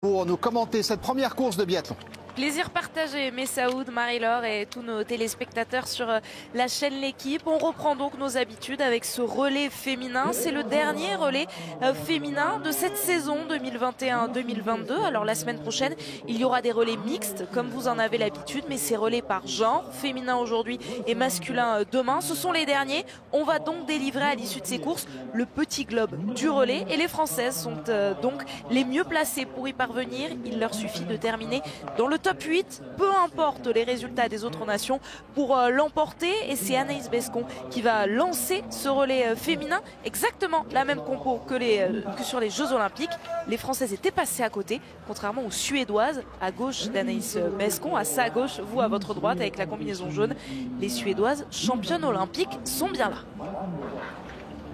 Pour nous commenter cette première course de biathlon. Plaisir partagé, Messaoud, Marie-Laure et tous nos téléspectateurs sur la chaîne L'équipe. On reprend donc nos habitudes avec ce relais féminin. C'est le dernier relais féminin de cette saison 2021-2022. Alors la semaine prochaine, il y aura des relais mixtes comme vous en avez l'habitude, mais c'est relais par genre, féminin aujourd'hui et masculin demain. Ce sont les derniers. On va donc délivrer à l'issue de ces courses le petit globe du relais et les Françaises sont donc les mieux placées pour y parvenir. Il leur suffit de terminer dans le top 8, peu importe les résultats des autres nations, pour l'emporter. Et c'est Anaïs Bescon qui va lancer ce relais féminin. Exactement la même compo que sur les Jeux Olympiques. Les Françaises étaient passées à côté, contrairement aux Suédoises. À gauche d'Anaïs Bescon, à sa gauche, vous à votre droite avec la combinaison jaune. Les Suédoises, championnes olympiques, sont bien là.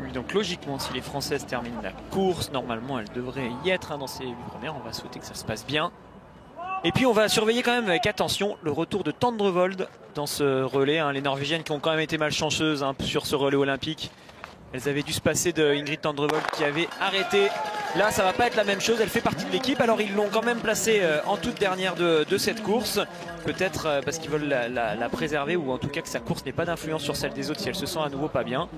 Oui, donc logiquement, si les Françaises terminent la course, normalement elles devraient y être dans ces 8 premières. On va souhaiter que ça se passe bien. Et puis on va surveiller quand même avec attention le retour de Tendrevold dans ce relais. Les Norvégiennes qui ont quand même été malchanceuses sur ce relais olympique. Elles avaient dû se passer de Ingrid Tendrevold qui avait arrêté. Là ça va pas être la même chose, elle fait partie de l'équipe. Alors ils l'ont quand même placée en toute dernière de cette course. Peut-être parce qu'ils veulent la préserver, ou en tout cas que sa course n'ait pas d'influence sur celle des autres si elle se sent à nouveau pas bien.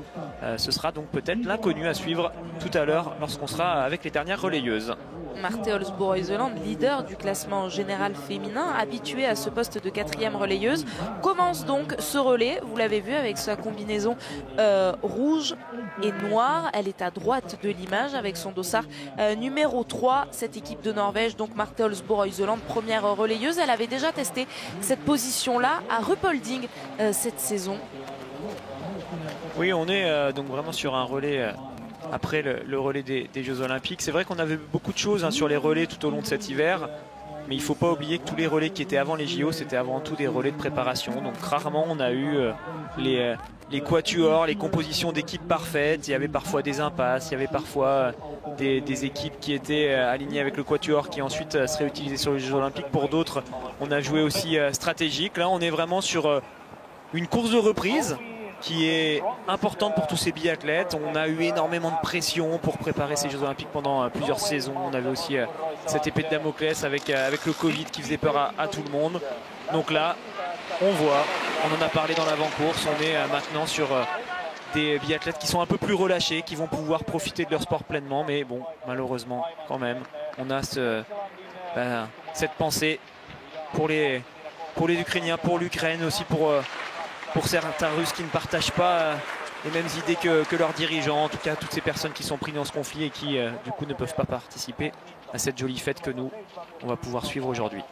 Ce sera donc peut-être l'inconnu à suivre tout à l'heure lorsqu'on sera avec les dernières relayeuses. Marthe Olsbourg-Heuseland, leader du classement général féminin, habituée à ce poste de 4e relayeuse, commence donc ce relais. Vous l'avez vu avec sa combinaison rouge et noire. Elle est à droite de l'image avec son dossard numéro 3. Cette équipe de Norvège, donc Marthe Olsbourg-Heuseland, première relayeuse. Elle avait déjà testé cette position-là à Ruhpolding cette saison. Oui, on est donc vraiment sur un relais... après le relais des Jeux Olympiques. C'est vrai qu'on avait beaucoup de choses sur les relais tout au long de cet hiver, mais il ne faut pas oublier que tous les relais qui étaient avant les JO, c'était avant tout des relais de préparation. Donc rarement on a eu les quatuors, les compositions d'équipes parfaites. Il y avait parfois des impasses, il y avait parfois des équipes qui étaient alignées avec le quatuor qui ensuite seraient utilisées sur les Jeux Olympiques. Pour d'autres, on a joué aussi stratégique. Là, on est vraiment sur une course de reprise qui est importante pour tous ces biathlètes. On a eu énormément de pression pour préparer ces Jeux Olympiques pendant plusieurs saisons. On avait aussi cette épée de Damoclès avec le Covid qui faisait peur à tout le monde. Donc là, on voit, on en a parlé dans l'avant-course, on est maintenant sur des biathlètes qui sont un peu plus relâchés, qui vont pouvoir profiter de leur sport pleinement. Mais bon, malheureusement, quand même, on a cette pensée pour les Ukrainiens, pour l'Ukraine, aussi pour certains Russes qui ne partagent pas les mêmes idées que leurs dirigeants, en tout cas toutes ces personnes qui sont prises dans ce conflit et qui du coup ne peuvent pas participer à cette jolie fête que nous, on va pouvoir suivre aujourd'hui.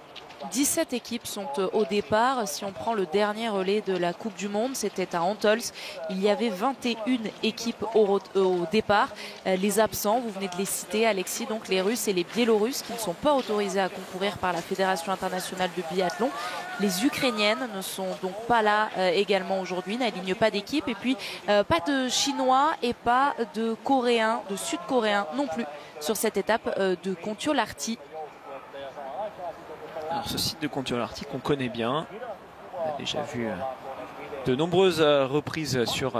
17 équipes sont au départ. Si on prend le dernier relais de la Coupe du Monde, c'était à Antols. Il y avait 21 équipes au départ. Les absents, vous venez de les citer, Alexis, donc les Russes et les Biélorusses qui ne sont pas autorisés à concourir par la Fédération internationale de biathlon. Les Ukrainiennes ne sont donc pas là également aujourd'hui, n'alignent pas d'équipe. Et puis pas de Chinois et pas de Coréens, de Sud-Coréens non plus sur cette étape de Kontiolahti. Alors ce site de Kontiolahti qu'on connaît bien, on a déjà vu de nombreuses reprises sur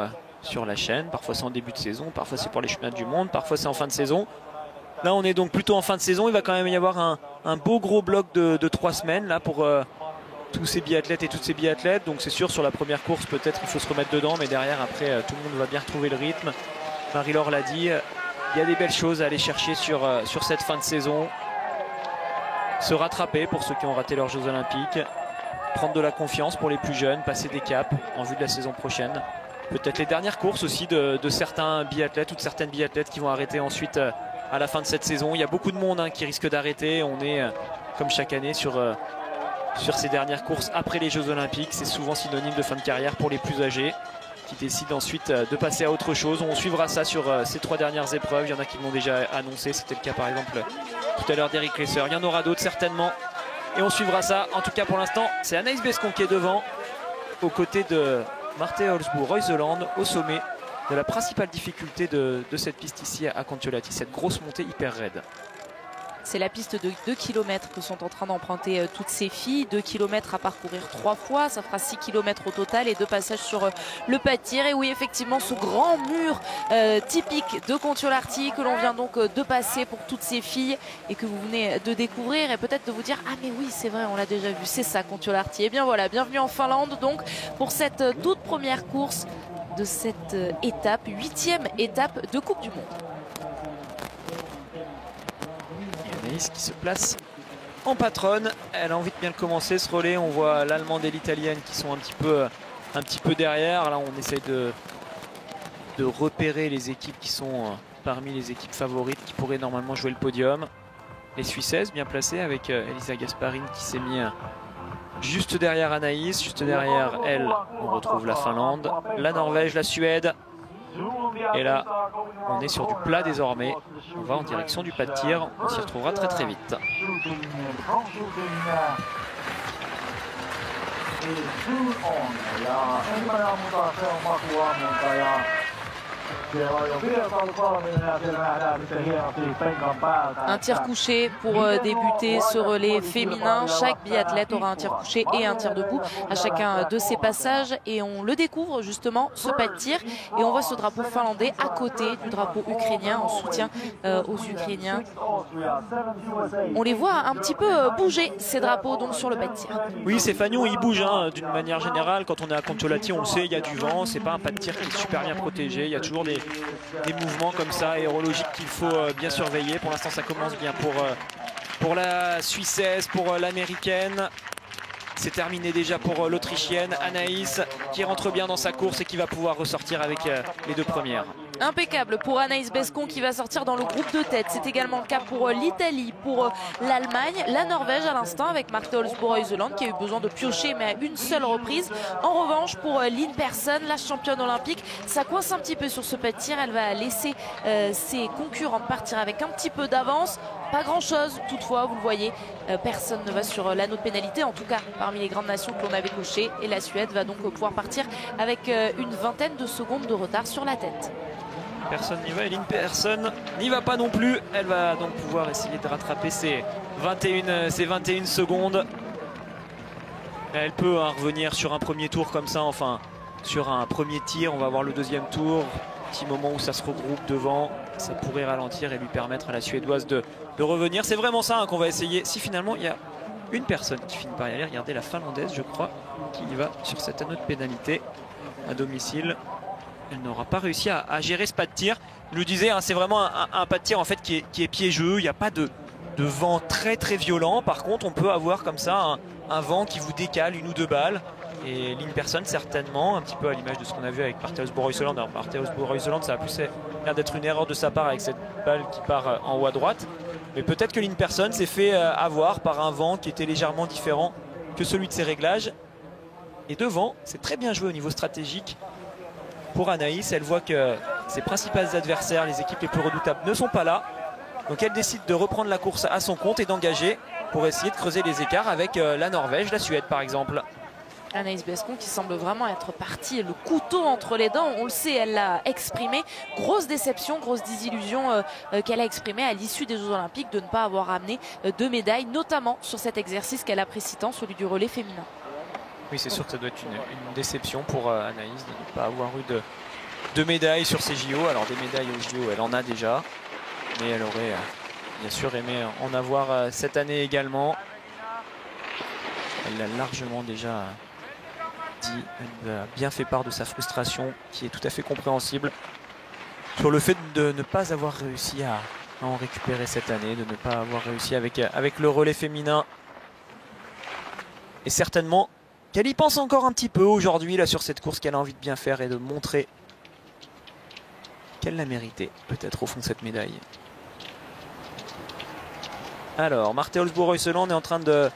la chaîne. Parfois c'est en début de saison, parfois c'est pour les championnats du monde, parfois c'est en fin de saison. Là on est donc plutôt en fin de saison. Il va quand même y avoir un beau gros bloc de 3 semaines là pour tous ces biathlètes et toutes ces biathlètes. Donc c'est sûr, sur la première course peut-être il faut se remettre dedans, mais derrière après tout le monde va bien retrouver le rythme. Marie-Laure l'a dit, il y a des belles choses à aller chercher sur cette fin de saison. Se rattraper pour ceux qui ont raté leurs Jeux Olympiques, prendre de la confiance pour les plus jeunes, passer des caps en vue de la saison prochaine. Peut-être les dernières courses aussi de certains biathlètes ou de certaines biathlètes qui vont arrêter ensuite à la fin de cette saison. Il y a beaucoup de monde qui risque d'arrêter. On est comme chaque année sur ces dernières courses après les Jeux Olympiques. C'est souvent synonyme de fin de carrière pour les plus âgés qui décident ensuite de passer à autre chose. On suivra ça sur ces 3 dernières épreuves. Il y en a qui l'ont déjà annoncé. C'était le cas par exemple tout à l'heure d'Eric Lesser. Il y en aura d'autres certainement. Et on suivra ça. En tout cas pour l'instant, c'est Anaïs Bescon qui est devant, aux côtés de Marthe Olsbourg-Heuseland, au sommet de la principale difficulté de cette piste ici à Kontiolahti, cette grosse montée hyper raide. C'est la piste de 2 km que sont en train d'emprunter toutes ces filles. 2 km à parcourir 3 fois, ça fera 6 km au total et 2 passages sur le pas de tir. Et oui, effectivement, ce grand mur typique de Kontiolahti que l'on vient donc de passer pour toutes ces filles et que vous venez de découvrir et peut-être de vous dire ah mais oui c'est vrai, on l'a déjà vu, c'est ça Kontiolahti. Et bien voilà, bienvenue en Finlande donc pour cette toute première course de cette étape, 8e étape de Coupe du Monde. Anaïs qui se place en patronne, elle a envie de bien le commencer ce relais. On voit l'allemande et l'italienne qui sont un petit peu derrière. Là on essaye de repérer les équipes qui sont parmi les équipes favorites qui pourraient normalement jouer le podium. Les Suissaises bien placées avec Elisa Gasparin qui s'est mis juste derrière Anaïs. Juste derrière elle on retrouve la Finlande, la Norvège, la Suède. Et là on est sur du plat désormais. On va en direction du pas de tir. On s'y retrouvera très très vite. Un tir couché pour débuter ce relais féminin. Chaque biathlète aura un tir couché et un tir debout à chacun de ses passages. Et on le découvre justement, ce pas de tir. Et on voit ce drapeau finlandais à côté du drapeau ukrainien en soutien aux Ukrainiens. On les voit un petit peu bouger ces drapeaux donc sur le pas de tir. Oui, ces fanions ils bougent hein, d'une manière générale. Quand on est à Kontiolahti, on le sait, il y a du vent. C'est pas un pas de tir qui est super bien protégé. Il y a toujours des mouvements comme ça aérologiques qu'il faut bien surveiller. Pour l'instant ça commence bien pour la Suissaise, pour l'Américaine. C'est terminé déjà pour l'Autrichienne Anaïs qui rentre bien dans sa course et qui va pouvoir ressortir avec les 2 premières. Impeccable pour Anaïs Bescon qui va sortir dans le groupe de tête. C'est également le cas pour l'Italie, pour l'Allemagne, la Norvège à l'instant avec Marte Olsbo-Reuseland qui a eu besoin de piocher mais à une seule reprise. En revanche pour Lynn Persson, la championne olympique, ça coince un petit peu sur ce pas de tir. Elle va laisser ses concurrentes partir avec un petit peu d'avance. Pas grand chose toutefois, vous le voyez, personne ne va sur l'anneau de pénalité, en tout cas parmi les grandes nations que l'on avait cochées. Et la Suède va donc pouvoir partir avec une vingtaine de secondes de retard sur la tête. Personne n'y va, Elin Persson n'y va pas non plus. Elle va donc pouvoir essayer de rattraper ses 21 secondes. Elle peut revenir sur un premier tour comme ça, enfin sur un premier tir. On va voir le deuxième tour. Petit moment où ça se regroupe devant, ça pourrait ralentir et lui permettre à la Suédoise de revenir. C'est vraiment ça hein, qu'on va essayer. Si finalement il y a une personne qui finit par y aller, regardez la Finlandaise je crois, qui y va sur cet anneau de pénalité à domicile. Elle n'aura pas réussi à gérer ce pas de tir. Je le disais, hein, c'est vraiment un pas de tir en fait qui est piégeux. Il n'y a pas de vent très très violent. Par contre, on peut avoir comme ça un vent qui vous décale 1 ou 2 balles. Et Lynn Persson certainement, un petit peu à l'image de ce qu'on a vu avec Marte Olsbo-Reuseland. Alors Marte Olsbo-Reuseland, ça a plus l'air d'être une erreur de sa part avec cette balle qui part en haut à droite. Mais peut-être que Lynn Persson s'est fait avoir par un vent qui était légèrement différent que celui de ses réglages. Et devant, c'est très bien joué au niveau stratégique. Pour Anaïs, elle voit que ses principaux adversaires, les équipes les plus redoutables, ne sont pas là. Donc elle décide de reprendre la course à son compte et d'engager pour essayer de creuser les écarts avec la Norvège, la Suède par exemple. Anaïs Bescon qui semble vraiment être partie le couteau entre les dents, on le sait, elle l'a exprimé. Grosse déception, grosse désillusion qu'elle a exprimée à l'issue des Jeux Olympiques de ne pas avoir amené 2 médailles, notamment sur cet exercice qu'elle apprécie tant, celui du relais féminin. Oui, c'est sûr que ça doit être une déception pour Anaïs de ne pas avoir eu de médailles sur ces JO. Alors des médailles aux JO, elle en a déjà, mais elle aurait bien sûr aimé en avoir cette année également. Elle l'a largement déjà dit, elle a bien fait part de sa frustration qui est tout à fait compréhensible sur le fait de ne pas avoir réussi à en récupérer cette année, de ne pas avoir réussi avec le relais féminin. Et certainement qu'elle y pense encore un petit peu aujourd'hui là sur cette course qu'elle a envie de bien faire et de montrer qu'elle l'a mérité peut-être au fond de cette médaille. Alors Marte Olsbo-Reuseland est en train de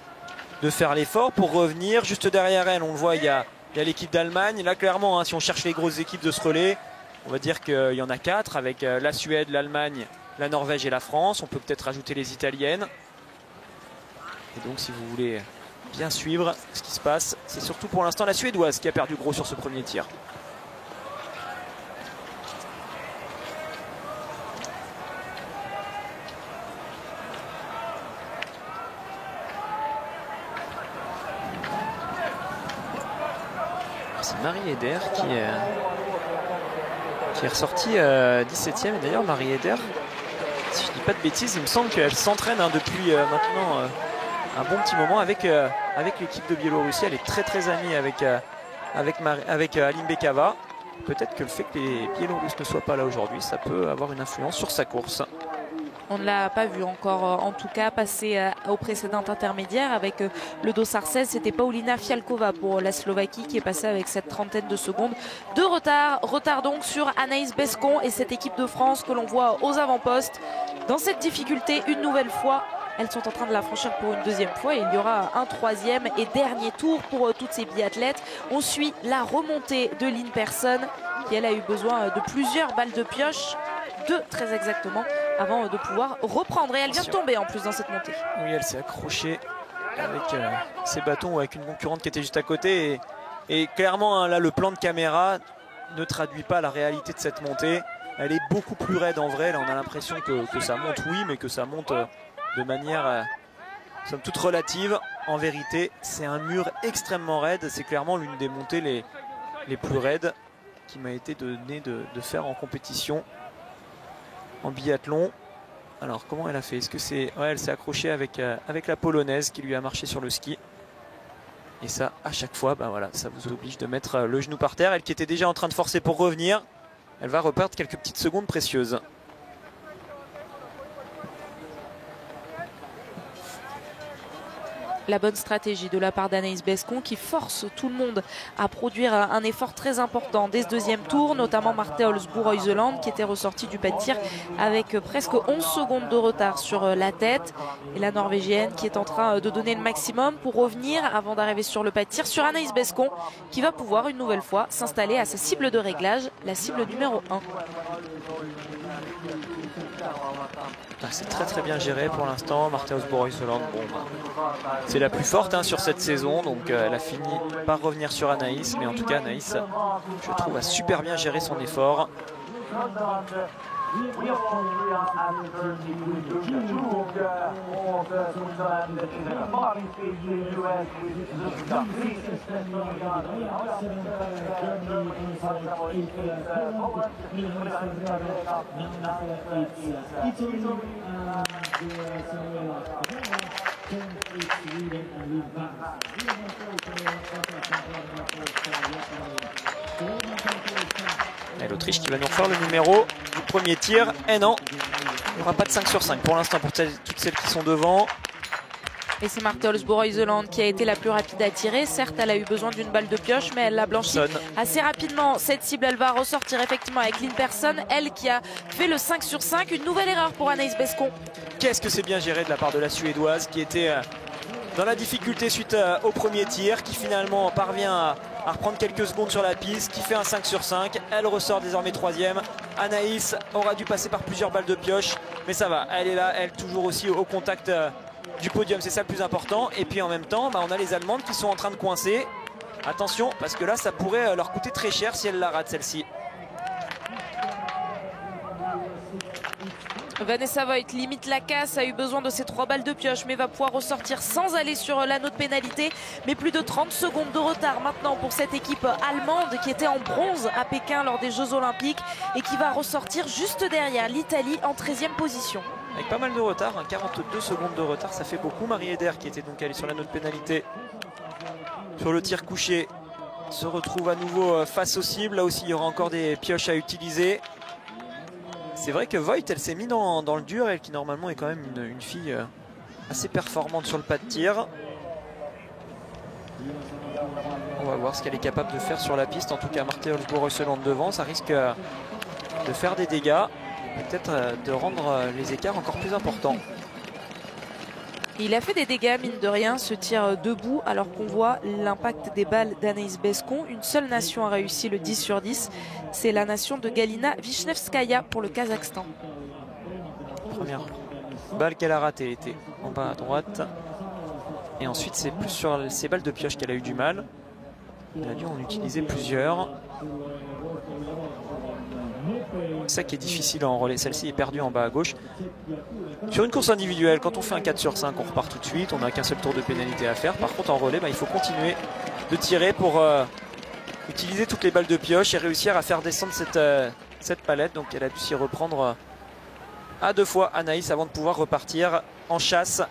faire l'effort pour revenir. Juste derrière elle, on le voit, il y a l'équipe d'Allemagne. Là clairement, hein, si on cherche les grosses équipes de ce relais, on va dire qu'il y en a 4 avec la Suède, l'Allemagne, la Norvège et la France. On peut peut-être rajouter les Italiennes. Et donc si vous voulez bien suivre ce qui se passe, c'est surtout pour l'instant la Suédoise qui a perdu gros sur ce premier tir. C'est Marie Eder qui est ressortie 17e. Et d'ailleurs, Marie Eder, si je dis pas de bêtises, il me semble qu'elle s'entraîne depuis maintenant un bon petit moment avec l'équipe de Biélorussie. Elle est très amie avec Aline Bekava. Peut-être que le fait que les Biélorusses ne soient pas là aujourd'hui, ça peut avoir une influence sur sa course. On ne l'a pas vu encore, en tout cas, passer au précédent intermédiaire avec le dossard 16. C'était Paulina Fialkova pour la Slovaquie qui est passée avec cette trentaine de secondes de retard. Retard donc sur Anaïs Bescon et cette équipe de France que l'on voit aux avant-postes. Dans cette difficulté, une nouvelle fois, elles sont en train de la franchir pour une deuxième fois. Et il y aura un troisième et dernier tour pour toutes ces biathlètes. On suit la remontée de Lynn Persson qui, elle, a eu besoin de plusieurs balles de pioche, 2 très exactement, avant de pouvoir reprendre. Et elle vient de tomber en plus dans cette montée. Oui, elle s'est accrochée avec ses bâtons ou avec une concurrente qui était juste à côté. Et clairement, hein, là, le plan de caméra ne traduit pas la réalité de cette montée. Elle est beaucoup plus raide en vrai. Là, on a l'impression que ça monte, oui, mais que ça monte de manière somme toute relative. En vérité, c'est un mur extrêmement raide. C'est clairement l'une des montées les plus raides qui m'a été donné de faire en compétition en biathlon. Alors comment elle a fait? Est-ce que c'est... Ouais, elle s'est accrochée avec la polonaise qui lui a marché sur le ski. Et ça, à chaque fois, bah voilà, ça vous oblige de mettre le genou par terre. Elle qui était déjà en train de forcer pour revenir, elle va reperdre quelques petites secondes précieuses. La bonne stratégie de la part d'Anaïs Bescon qui force tout le monde à produire un effort très important dès ce deuxième tour, notamment Marte Olsbu-Reuseland qui était ressortie du pas de tir avec presque 11 secondes de retard sur la tête. Et la Norvégienne qui est en train de donner le maximum pour revenir avant d'arriver sur le pas de tir sur Anaïs Bescon qui va pouvoir une nouvelle fois s'installer à sa cible de réglage, la cible numéro 1. C'est très bien géré pour l'instant. Marte Olsbu-Reuseland, bon, c'est la plus forte hein, sur cette saison, donc elle a fini par revenir sur Anaïs, mais en tout cas Anaïs, je trouve, a super bien géré son effort. Et l'Autriche qui va nous refaire le numéro du premier tir. Et non, il n'y aura pas de 5 sur 5 pour l'instant pour toutes celles qui sont devant. Et c'est Marte Olsbu-Reuseland qui a été la plus rapide à tirer. Certes, elle a eu besoin d'une balle de pioche, mais elle l'a blanchi assez rapidement. Cette cible, elle va ressortir effectivement avec Lynn Persson, elle qui a fait le 5 sur 5. Une nouvelle erreur pour Anaïs Bescon. Qu'est-ce que c'est bien géré de la part de la Suédoise qui était dans la difficulté suite au premier tir, qui finalement parvient à reprendre quelques secondes sur la piste, qui fait un 5 sur 5. Elle ressort désormais troisième. Anaïs aura dû passer par plusieurs balles de pioche, mais ça va, elle est là, elle toujours aussi au contact du podium, c'est ça le plus important. Et puis en même temps, on a les Allemandes qui sont en train de coincer. Attention, parce que là, ça pourrait leur coûter très cher si elle la rate celle-ci. Vanessa Voigt limite la casse, a eu besoin de ces 3 balles de pioche, mais va pouvoir ressortir sans aller sur l'anneau de pénalité. Mais plus de 30 secondes de retard maintenant pour cette équipe allemande qui était en bronze à Pékin lors des Jeux Olympiques et qui va ressortir juste derrière l'Italie en 13e position. Avec pas mal de retard, 42 secondes de retard, ça fait beaucoup. Marie Eder qui était donc allée sur l'anneau de pénalité sur le tir couché se retrouve à nouveau face aux cibles. Là aussi, il y aura encore des pioches à utiliser. C'est vrai que Voigt, elle s'est mise dans le dur, elle qui normalement est quand même une fille assez performante sur le pas de tir. On va voir ce qu'elle est capable de faire sur la piste. En tout cas, Marte Olsbu-Reuseland devant, ça risque de faire des dégâts, peut-être de rendre les écarts encore plus importants. Il a fait des dégâts, mine de rien, ce tir debout, alors qu'on voit l'impact des balles d'Anaïs Bescon. Une seule nation a réussi le 10 sur 10. C'est la nation de Galina Vishnevskaya pour le Kazakhstan. Première balle qu'elle a ratée était en bas à droite. Et ensuite, c'est plus sur ces balles de pioche qu'elle a eu du mal. Elle a dû en utiliser plusieurs. C'est ça qui est difficile en relais. Celle-ci est perdue en bas à gauche. Sur une course individuelle, quand on fait un 4 sur 5, on repart tout de suite. On n'a qu'un seul tour de pénalité à faire. Par contre, en relais, il faut continuer de tirer pour utiliser toutes les balles de pioche et réussir à faire descendre cette palette. Donc elle a dû s'y reprendre à 2 fois Anaïs avant de pouvoir repartir en chasse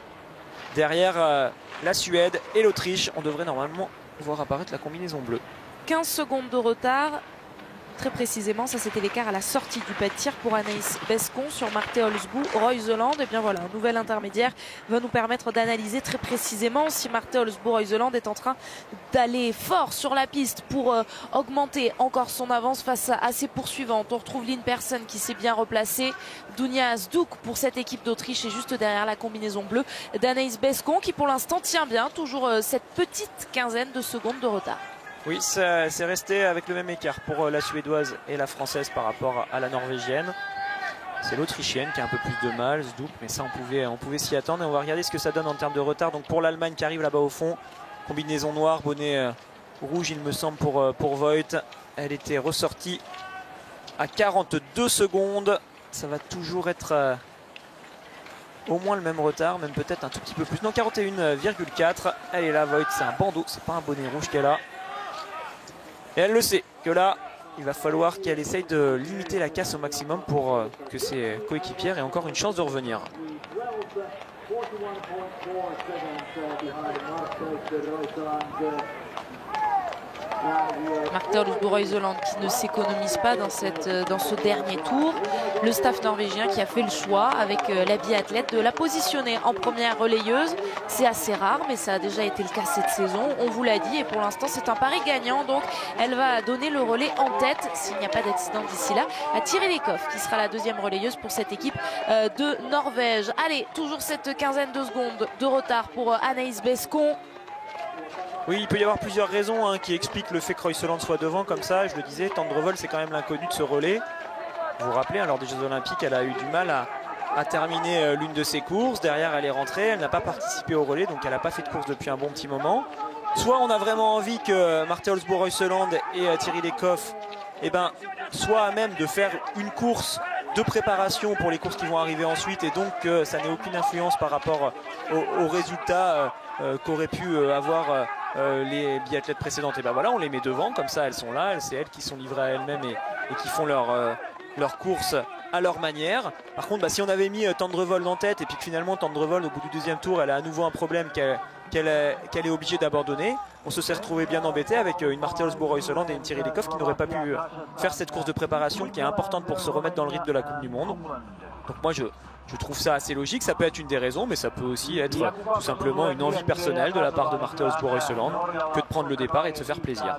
derrière la Suède et l'Autriche. On devrait normalement voir apparaître la combinaison bleue. 15 secondes de retard. Très précisément, ça c'était l'écart à la sortie du pas de tir pour Anaïs Bescon sur Marthe Olsbu. Royseland, et bien voilà, un nouvel intermédiaire va nous permettre d'analyser très précisément si Marthe Olsbu Royseland est en train d'aller fort sur la piste pour augmenter encore son avance face à ses poursuivantes. On retrouve Lynn Persson qui s'est bien replacée. Dunja Zduk pour cette équipe d'Autriche et juste derrière la combinaison bleue d'Anaïs Bescon qui pour l'instant tient bien, toujours cette petite quinzaine de secondes de retard. Oui, c'est resté avec le même écart pour la Suédoise et la Française par rapport à la Norvégienne. C'est l'Autrichienne qui a un peu plus de mal, Zduk, mais ça on pouvait s'y attendre. Et on va regarder ce que ça donne en termes de retard. Donc pour l'Allemagne qui arrive là-bas au fond, combinaison noire, bonnet rouge il me semble pour Voigt. Elle était ressortie à 42 secondes. Ça va toujours être au moins le même retard, même peut-être un tout petit peu plus. Non, 41,4. Elle est là, Voigt, c'est un bandeau, c'est pas un bonnet rouge qu'elle a. Et elle le sait, que là, il va falloir qu'elle essaye de limiter la casse au maximum pour que ses coéquipières aient encore une chance de revenir. Marthe Olsbu Royseland qui ne s'économise pas dans ce dernier tour. Le staff norvégien qui a fait le choix avec la biathlète de la positionner en première relayeuse. C'est assez rare mais ça a déjà été le cas cette saison, on vous l'a dit, et pour l'instant c'est un pari gagnant. Donc elle va donner le relais en tête, s'il n'y a pas d'accident d'ici là, à Tiril Lekhoff qui sera la deuxième relayeuse pour cette équipe de Norvège. Allez, toujours cette quinzaine de secondes de retard pour Anaïs Bescon. Oui, il peut y avoir plusieurs raisons qui expliquent le fait que Royseland soit devant comme ça. Je le disais, Tendrevol, c'est quand même l'inconnu de ce relais. Vous vous rappelez, lors des Jeux Olympiques, elle a eu du mal à terminer l'une de ses courses. Derrière, elle est rentrée. Elle n'a pas participé au relais, donc elle n'a pas fait de course depuis un bon petit moment. Soit on a vraiment envie que Marthe Olsbu Royseland et Tiril Lekhoff soient à même de faire une course de préparation pour les courses qui vont arriver ensuite, et donc ça n'ait aucune influence par rapport aux résultats qu'auraient pu avoir les biathlètes précédentes. Et ben voilà, on les met devant, comme ça elles sont là, c'est elles qui sont livrées à elles-mêmes et qui font leur course à leur manière. Par contre, si on avait mis Tendrevol en tête et puis que finalement Tendrevol au bout du deuxième tour elle a à nouveau un problème qu'elle est obligée d'abandonner, on se serait retrouvé bien embêté avec une Marthe Olsbu Royseland et une Tiril Lekhoff qui n'auraient pas pu faire cette course de préparation qui est importante pour se remettre dans le rythme de la Coupe du Monde. Donc moi je trouve ça assez logique, ça peut être une des raisons, mais ça peut aussi être tout simplement une envie personnelle de la part de Marthe Olsbu Royseland que de prendre le départ et de se faire plaisir.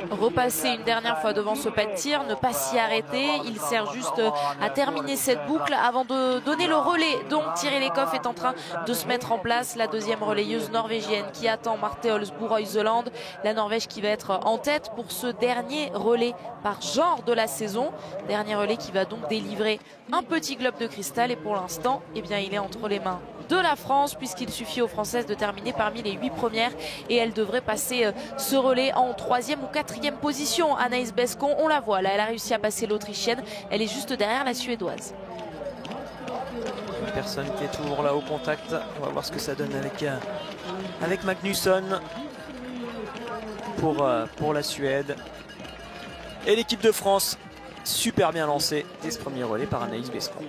Repasser une dernière fois devant ce pas de tir, ne pas s'y arrêter, il sert juste à terminer cette boucle avant de donner le relais. Donc Tiril Lekhoff est en train de se mettre en place, la deuxième relayeuse norvégienne qui attend Marthe Olsbu Royseland. La Norvège qui va être en tête pour ce dernier relais par genre de la saison. Dernier relais qui va donc délivrer un petit globe de cristal, et pour l'instant il est entre les mains de la France, puisqu'il suffit aux Françaises de terminer parmi les 8 premières et elle devrait passer ce relais en 3e ou 4e position. Anaïs Bescon, on la voit là, elle a réussi à passer l'Autrichienne, elle est juste derrière la Suédoise. Personne qui est toujours là au contact, on va voir ce que ça donne avec Magnusson pour la Suède. Et l'équipe de France super bien lancée dès ce premier relais par Anaïs Bescon.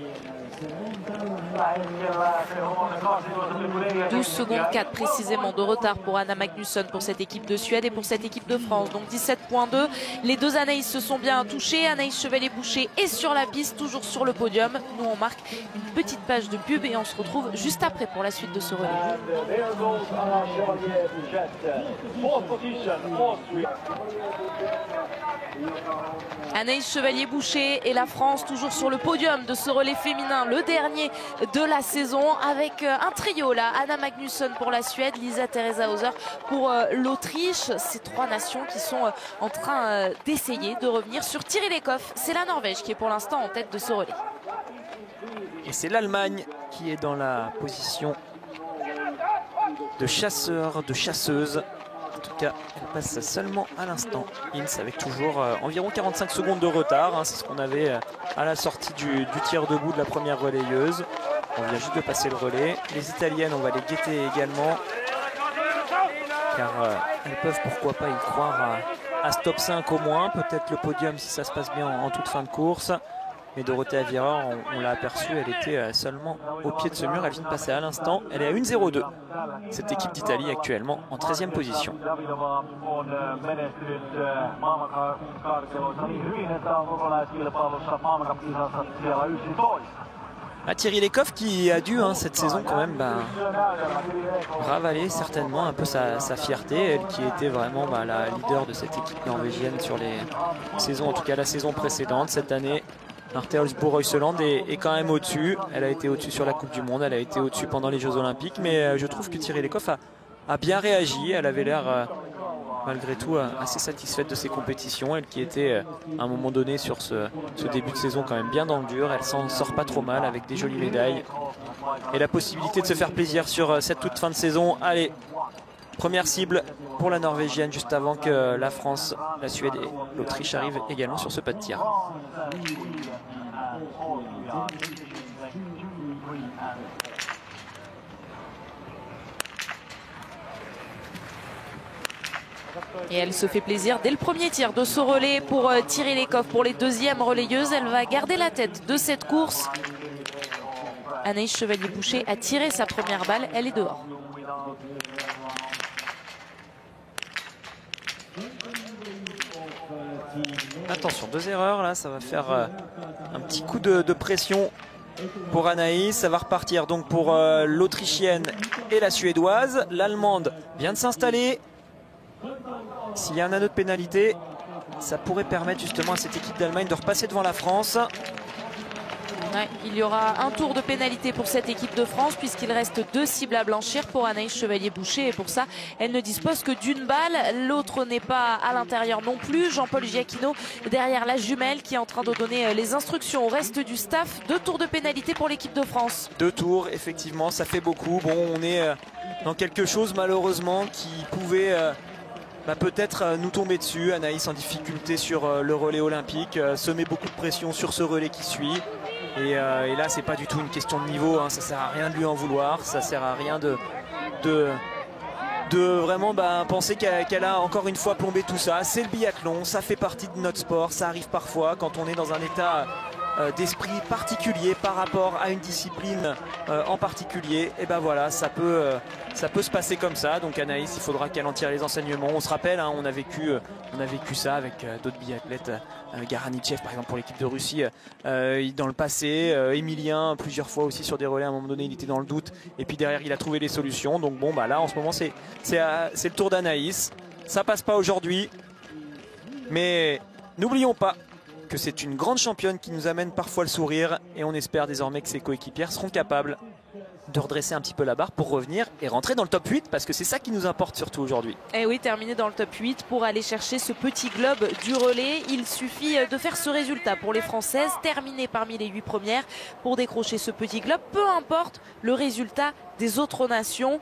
12 secondes 4 précisément de retard pour Anna Magnusson pour cette équipe de Suède et pour cette équipe de France. Donc 17.2. Les deux Anaïs se sont bien touchées. Anaïs Chevalier-Boucher est sur la piste, toujours sur le podium. Nous on marque une petite page de pub et on se retrouve juste après pour la suite de ce relais. Anaïs Chevalier-Boucher et la France toujours sur le podium de ce relais féminin, le dernier de la saison, avec un trio là, Anna Magnusson pour la Suède, Lisa Teresa Hauser pour l'Autriche. Ces trois nations qui sont en train d'essayer de revenir sur Tiril Lekhoff. C'est la Norvège qui est pour l'instant en tête de ce relais. Et c'est l'Allemagne qui est dans la position de chasseur, de chasseuse. En tout cas, elle passe seulement à l'instant. Ince avec toujours environ 45 secondes de retard. C'est ce qu'on avait à la sortie du tir debout de la première relayeuse. On vient juste de passer le relais. Les Italiennes, on va les guetter également. car elles peuvent pourquoi pas y croire à ce top 5 au moins, peut-être le podium si ça se passe bien en toute fin de course. Mais Dorothea Viera, on l'a aperçue, elle était seulement au pied de ce mur, elle vient de passer à l'instant, elle est à 1,02. Cette équipe d'Italie actuellement en 13e position. Thierry Lekhoff qui a dû cette saison quand même ravaler certainement un peu sa fierté, elle qui était vraiment la leader de cette équipe norvégienne sur les saisons, en tout cas la saison précédente. Cette année, Marte Olsbo-Røiseland est quand même au-dessus. Elle a été au-dessus sur la Coupe du Monde, elle a été au-dessus pendant les Jeux Olympiques, mais je trouve que Thierry Lekhoff a bien réagi. Elle avait l'air malgré tout assez satisfaite de ses compétitions. Elle qui était à un moment donné sur ce début de saison quand même bien dans le dur. Elle s'en sort pas trop mal avec des jolies médailles. Et la possibilité de se faire plaisir sur cette toute fin de saison. Allez, première cible pour la Norvégienne juste avant que la France, la Suède et l'Autriche arrivent également sur ce pas de tir. Et elle se fait plaisir dès le premier tir de ce relais pour Thierry Lekhoff. Pour les deuxièmes relayeuses, elle va garder la tête de cette course. Anaïs Chevalier-Boucher a tiré sa première balle, elle est dehors. Attention, 2 erreurs là, ça va faire un petit coup de pression pour Anaïs. Ça va repartir donc pour l'Autrichienne et la Suédoise. L'Allemande vient de s'installer. S'il y a un anneau de pénalité, ça pourrait permettre justement à cette équipe d'Allemagne de repasser devant la France. Ouais, il y aura un tour de pénalité pour cette équipe de France puisqu'il reste 2 cibles à blanchir pour Anaïs Chevalier-Boucher et pour ça elle ne dispose que d'une balle, l'autre n'est pas à l'intérieur non plus. Jean-Paul Giacchino derrière la jumelle qui est en train de donner les instructions au reste du staff. 2 tours de pénalité pour l'équipe de France. 2 tours, effectivement, ça fait beaucoup. Bon, on est dans quelque chose malheureusement qui pouvait peut-être nous tomber dessus. Anaïs en difficulté sur le relais olympique, se met beaucoup de pression sur ce relais qui suit. Et là, c'est pas du tout une question de niveau, ça sert à rien de lui en vouloir, ça sert à rien de vraiment penser qu'elle a encore une fois plombé tout ça. C'est le biathlon, ça fait partie de notre sport, ça arrive parfois quand on est dans un état d'esprit particulier par rapport à une discipline en particulier. Et voilà, ça peut se passer comme ça. Donc Anaïs, il faudra qu'elle en tire les enseignements. On se rappelle, on a vécu ça avec d'autres biathlètes, Garanitchev par exemple pour l'équipe de Russie dans le passé, Emilien plusieurs fois aussi sur des relais. À un moment donné, il était dans le doute et puis derrière il a trouvé les solutions. Donc bon, là en ce moment c'est le tour d'Anaïs. Ça passe pas aujourd'hui, mais n'oublions pas que c'est une grande championne qui nous amène parfois le sourire et on espère désormais que ses coéquipières seront capables de redresser un petit peu la barre pour revenir et rentrer dans le top 8 parce que c'est ça qui nous importe surtout aujourd'hui. Et oui, terminer dans le top 8 pour aller chercher ce petit globe du relais. Il suffit de faire ce résultat pour les Françaises, terminer parmi les 8 premières pour décrocher ce petit globe, peu importe le résultat des autres nations.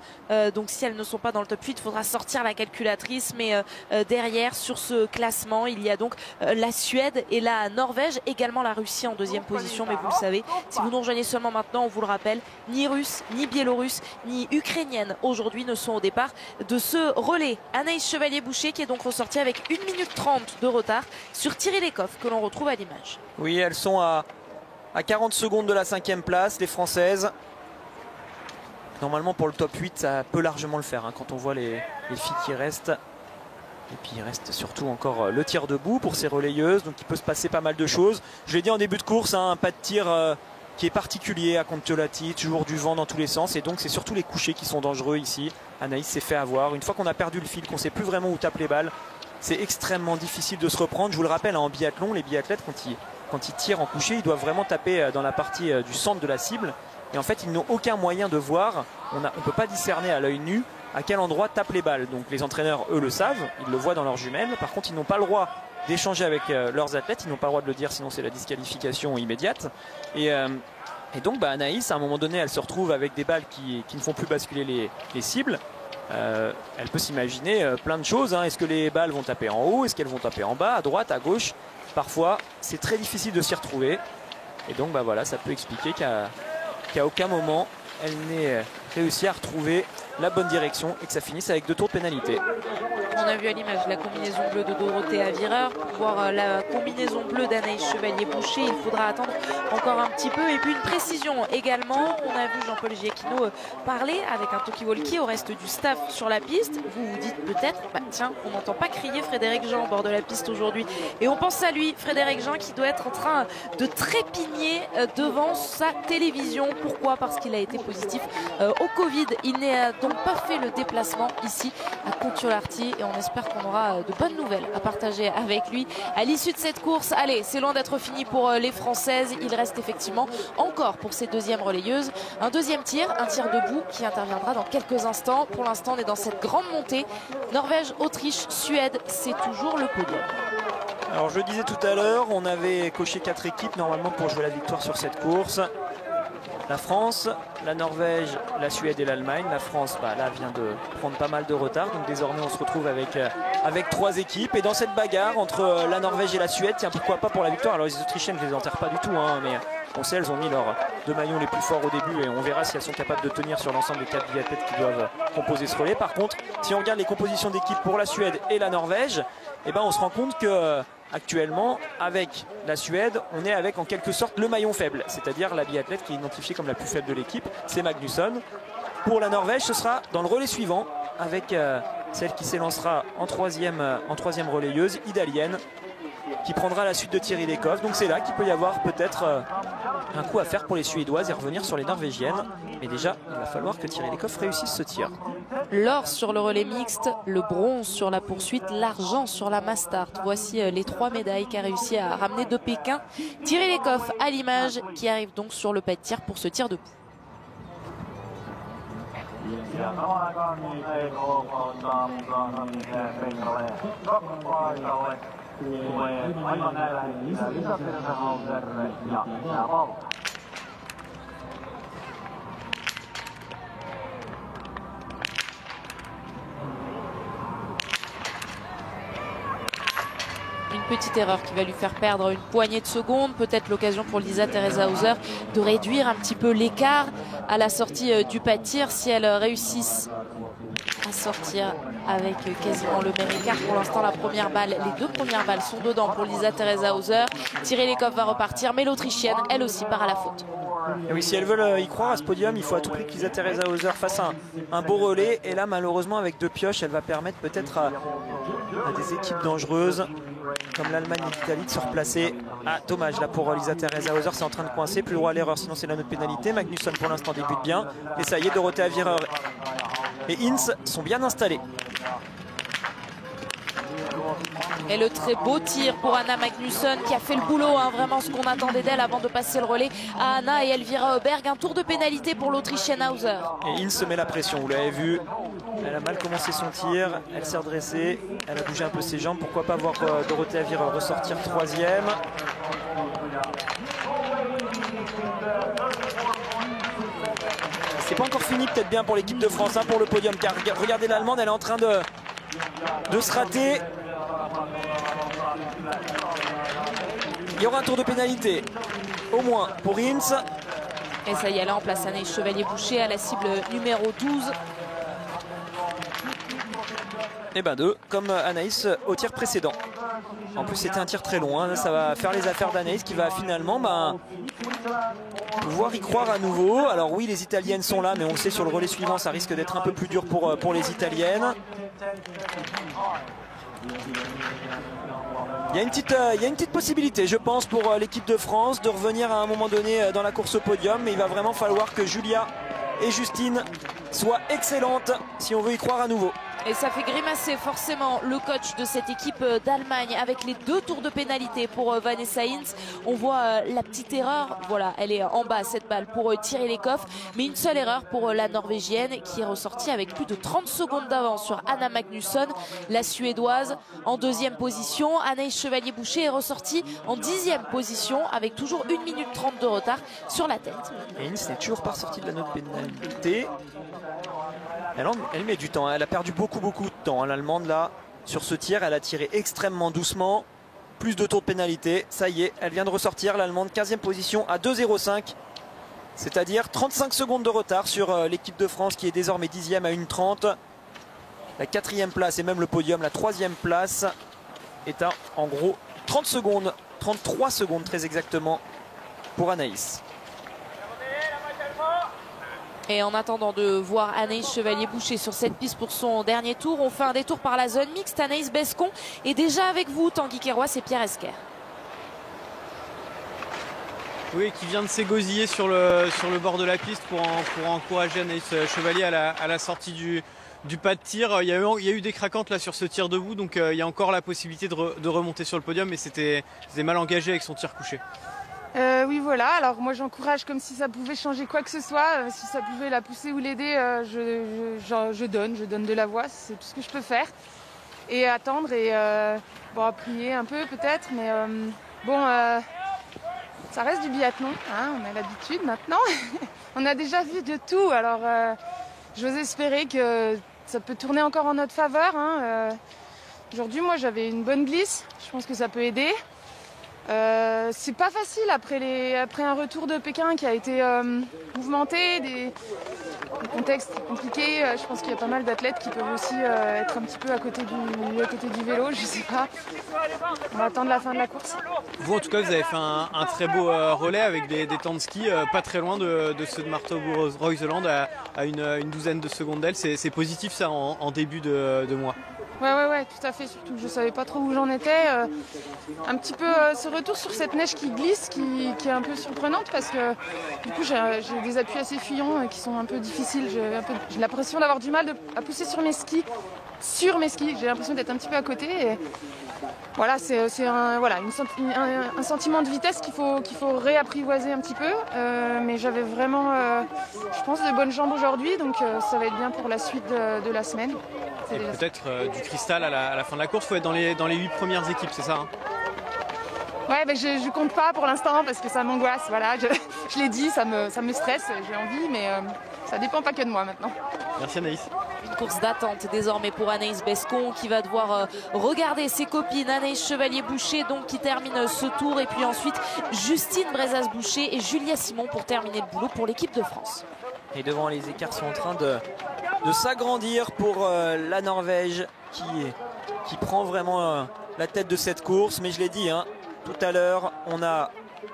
Donc si elles ne sont pas dans le top 8, il faudra sortir la calculatrice, mais derrière sur ce classement, il y a donc la Suède et la Norvège, également la Russie en 2e position, mais vous le savez, si vous nous rejoignez seulement maintenant, on vous le rappelle, ni Russes, ni Biélorusses, ni Ukrainiennes aujourd'hui ne sont au départ de ce relais. Anaïs Chevalier-Boucher qui est donc ressortie avec 1 minute 30 de retard sur Thierry Lekhoff que l'on retrouve à l'image. Oui, elles sont à 40 secondes de la 5e place, les Françaises. Normalement pour le top 8 ça peut largement le faire quand on voit les filles qui restent. Et puis il reste surtout encore le tir debout pour ces relayeuses, donc il peut se passer pas mal de choses. Je l'ai dit en début de course, un pas de tir qui est particulier à Kontiolahti, toujours du vent dans tous les sens, et donc c'est surtout les couchers qui sont dangereux ici. Anaïs s'est fait avoir. Une fois qu'on a perdu le fil, qu'on ne sait plus vraiment où tapent les balles, c'est extrêmement difficile de se reprendre. Je vous le rappelle, en biathlon, les biathlètes quand ils tirent en coucher, ils doivent vraiment taper dans la partie du centre de la cible. Et en fait, ils n'ont aucun moyen de voir, on ne peut pas discerner à l'œil nu à quel endroit tapent les balles. Donc les entraîneurs, eux, le savent, ils le voient dans leurs jumelles. Par contre, ils n'ont pas le droit d'échanger avec leurs athlètes, ils n'ont pas le droit de le dire, sinon c'est la disqualification immédiate. Et donc Anaïs, à un moment donné, elle se retrouve avec des balles qui ne font plus basculer les cibles. Elle peut s'imaginer plein de choses. Est-ce que les balles vont taper en haut? Est-ce qu'elles vont taper en bas, à droite, à gauche? Parfois, c'est très difficile de s'y retrouver. Et donc voilà, ça peut expliquer qu'à aucun moment elle n'ait réussi à retrouver la bonne direction et que ça finisse avec 2 tours de pénalité. On a vu à l'image la combinaison bleue de Dorothée Avireur. Pour voir la combinaison bleue d'Anaïs Chevalier-Boucher, il faudra attendre encore un petit peu. Et puis une précision également, on a vu Jean-Paul Giacchino parler avec un talkie-walkie au reste du staff sur la piste. Vous vous dites peut-être, bah tiens, on n'entend pas crier Frédéric Jean au bord de la piste aujourd'hui. Et on pense à lui, Frédéric Jean, qui doit être en train de trépigner devant sa télévision. Pourquoi? Parce qu'il a été positif au Covid. Il n'a donc pas fait le déplacement ici à Contiolarty et on espère qu'on aura de bonnes nouvelles à partager avec lui à l'issue de cette course. Allez, c'est loin d'être fini pour les Françaises. Il reste effectivement encore pour ces deuxièmes relayeuses un deuxième tir, un tir debout qui interviendra dans quelques instants. Pour l'instant, on est dans cette grande montée. Norvège, Autriche, Suède, c'est toujours le podium. Alors je le disais tout à l'heure, on avait coché 4 équipes normalement pour jouer la victoire sur cette course. La France, la Norvège, la Suède et l'Allemagne. La France là vient de prendre pas mal de retard, donc désormais on se retrouve avec 3 équipes. Et dans cette bagarre entre la Norvège et la Suède, tiens, pourquoi pas pour la victoire. Alors les Autrichiennes, je ne les enterre pas du tout, hein, mais on sait, elles ont mis leurs 2 maillons les plus forts au début et on verra si elles sont capables de tenir sur l'ensemble des 4 biathlètes qui doivent composer ce relais. Par contre, si on regarde les compositions d'équipe pour la Suède et la Norvège, eh ben, on se rend compte que actuellement, avec la Suède, on est avec en quelque sorte le maillon faible, c'est-à-dire la biathlète qui est identifiée comme la plus faible de l'équipe, c'est Magnusson. Pour la Norvège, ce sera dans le relais suivant, avec celle qui s'élancera en troisième relayeuse, Idalienne, qui prendra la suite de Thierry Lekhoff. Donc c'est là qu'il peut y avoir peut-être un coup à faire pour les Suédoises et revenir sur les Norvégiennes. Mais déjà, il va falloir que Thierry Lekhoff réussisse ce tir. L'or sur le relais mixte, le bronze sur la poursuite, l'argent sur la mass start. Voici les 3 médailles qu'a réussi à ramener de Pékin Thierry Lekhoff à l'image, qui arrive donc sur le pas de tir pour ce tir debout. Une petite erreur qui va lui faire perdre une poignée de secondes, peut-être l'occasion pour Lisa Teresa Hauser de réduire un petit peu l'écart à la sortie du pas de tir. Si elle réussissent à sortir avec quasiment le même écart, pour l'instant la première balle, les 2 premières balles sont dedans pour Lisa Teresa Hauser. Thierry Lekhoff va repartir, mais l'Autrichienne, elle aussi, part à la faute. Et oui, si elles veulent y croire à ce podium, il faut à tout prix que Lisa Teresa Hauser fasse un beau relais. Et là, malheureusement, avec 2 pioches, elle va permettre peut-être à des équipes dangereuses comme l'Allemagne et l'Italie de se replacer. Ah, dommage là pour Lisa Teresa Hauser, c'est en train de coincer, plus droit à l'erreur, sinon c'est la note pénalité. Magnusson pour l'instant débute bien. Et ça y est, Dorothée Avireur et Ince sont bien installés. Et le très beau tir pour Anna Magnusson qui a fait le boulot, hein, vraiment ce qu'on attendait d'elle avant de passer le relais à Anna et Elvira Auberg. Un tour de pénalité pour l'Autrichienne Hauser. Et Ince met la pression, vous l'avez vu. Elle a mal commencé son tir, elle s'est redressée, elle a bougé un peu ses jambes. Pourquoi pas voir Dorothée Avireur ressortir 3e. C'est pas encore fini peut-être bien pour l'équipe de France, hein, pour le podium, car regardez l'Allemande, elle est en train de se rater. Il y aura un tour de pénalité, au moins pour Ince. Et ça y est, là on place Anaïs Chevalier-Boucher à la cible numéro 12. Et ben 2, comme Anaïs au tir précédent. En plus c'était un tir très long, hein. Ça va faire les affaires d'Anaïs qui va finalement pouvoir y croire à nouveau. Alors oui, les Italiennes sont là, mais on le sait, sur le relais suivant ça risque d'être un peu plus dur pour les Italiennes. Il y a une petite possibilité, je pense, pour l'équipe de France de revenir à un moment donné dans la course au podium. Mais il va vraiment falloir que Julia et Justine soient excellentes si on veut y croire à nouveau. Et ça fait grimacer forcément le coach de cette équipe d'Allemagne avec les 2 tours de pénalité pour Vanessa Ince. On voit la petite erreur, voilà, elle est en bas cette balle pour Thierry Lekhoff, mais une seule erreur pour la Norvégienne qui est ressortie avec plus de 30 secondes d'avance sur Anna Magnusson. La Suédoise en 2e position. Anaïs Chevalier-Boucher est ressortie en 10e position avec toujours 1 minute 30 de retard sur la tête. Et Ince n'est toujours pas sortie de la note pénalité. Elle met du temps, hein. Elle a perdu beaucoup de temps, hein, l'Allemande là. Sur ce tir, elle a tiré extrêmement doucement. Plus de tours de pénalité, ça y est, elle vient de ressortir l'Allemande, 15e position à 2,05. C'est-à-dire 35 secondes de retard sur l'équipe de France qui est désormais 10e à 1,30. La 4e place et même le podium, la 3e place est à en gros 30 secondes, 33 secondes très exactement pour Anaïs. Et en attendant de voir Anaïs Chevalier-Boucher sur cette piste pour son dernier tour, on fait un détour par la zone mixte. Anaïs Bescon est déjà avec vous, Tanguy Kérois et Pierre Esquer. Oui, qui vient de s'égosiller sur le bord de la piste pour encourager Anaïs Chevalier à la sortie du pas de tir. Il y a eu des craquantes là sur ce tir debout, donc il y a encore la possibilité de remonter sur le podium, mais c'était mal engagé avec son tir couché. Oui, voilà, alors moi j'encourage comme si ça pouvait changer quoi que ce soit, si ça pouvait la pousser ou l'aider, je donne de la voix, c'est tout ce que je peux faire. Et attendre et prier un peu peut-être, mais ça reste du biathlon, hein, on a l'habitude maintenant. On a déjà vu de tout, alors j'ose espérer que ça peut tourner encore en notre faveur. Hein. Aujourd'hui, moi j'avais une bonne glisse, je pense que ça peut aider. C'est pas facile après un retour de Pékin qui a été mouvementé, des contextes compliqués. Je pense qu'il y a pas mal d'athlètes qui peuvent aussi être un petit peu à côté du vélo, je sais pas. On va attendre la fin de la course. Vous en tout cas vous avez fait un très beau relais avec des temps de ski pas très loin de ceux de Marthe-Reuseland à une douzaine de secondes d'elle. C'est positif ça en début de mois. Ouais, tout à fait. Surtout que je savais pas trop où j'en étais. Un petit peu ce retour sur cette neige qui glisse, qui est un peu surprenante parce que du coup j'ai des appuis assez fuyants qui sont un peu difficiles. J'ai l'impression d'avoir du mal à pousser sur mes skis. J'ai l'impression d'être un petit peu à côté. Et voilà, c'est un sentiment de vitesse qu'il faut réapprivoiser un petit peu. Mais j'avais vraiment, je pense, de bonnes jambes aujourd'hui, donc ça va être bien pour la suite de la semaine. Et peut-être du cristal à la fin de la course, il faut être dans les 8 premières équipes, c'est ça hein? Ouais, je compte pas pour l'instant parce que ça m'angoisse. Voilà, je l'ai dit, ça me stresse, j'ai envie, mais ça dépend pas que de moi maintenant. Merci Anaïs. Une course d'attente désormais pour Anaïs Bescon qui va devoir regarder ses copines. Anaïs Chevalier-Boucher donc qui termine ce tour, et puis ensuite Justine Brezas-Boucher et Julia Simon pour terminer le boulot pour l'équipe de France. Et devant, les écarts sont en train de s'agrandir pour la Norvège qui prend vraiment la tête de cette course. Mais je l'ai dit, hein, tout à l'heure, on a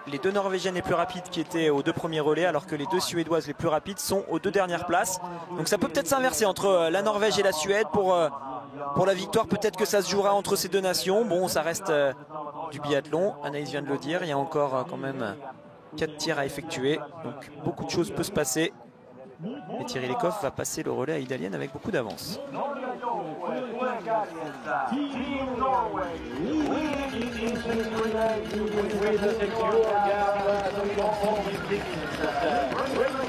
les deux Norvégiennes les plus rapides qui étaient aux 2 premiers relais, alors que les 2 Suédoises les plus rapides sont aux 2 dernières places. Donc ça peut peut-être s'inverser entre la Norvège et la Suède pour la victoire. Peut-être que ça se jouera entre ces 2 nations. Bon, ça reste du biathlon, Anaïs vient de le dire. Il y a encore quand même 4 tirs à effectuer. Donc beaucoup de choses peuvent se passer. Et Thierry Lecoff va passer le relais à Idalienne avec beaucoup d'avance.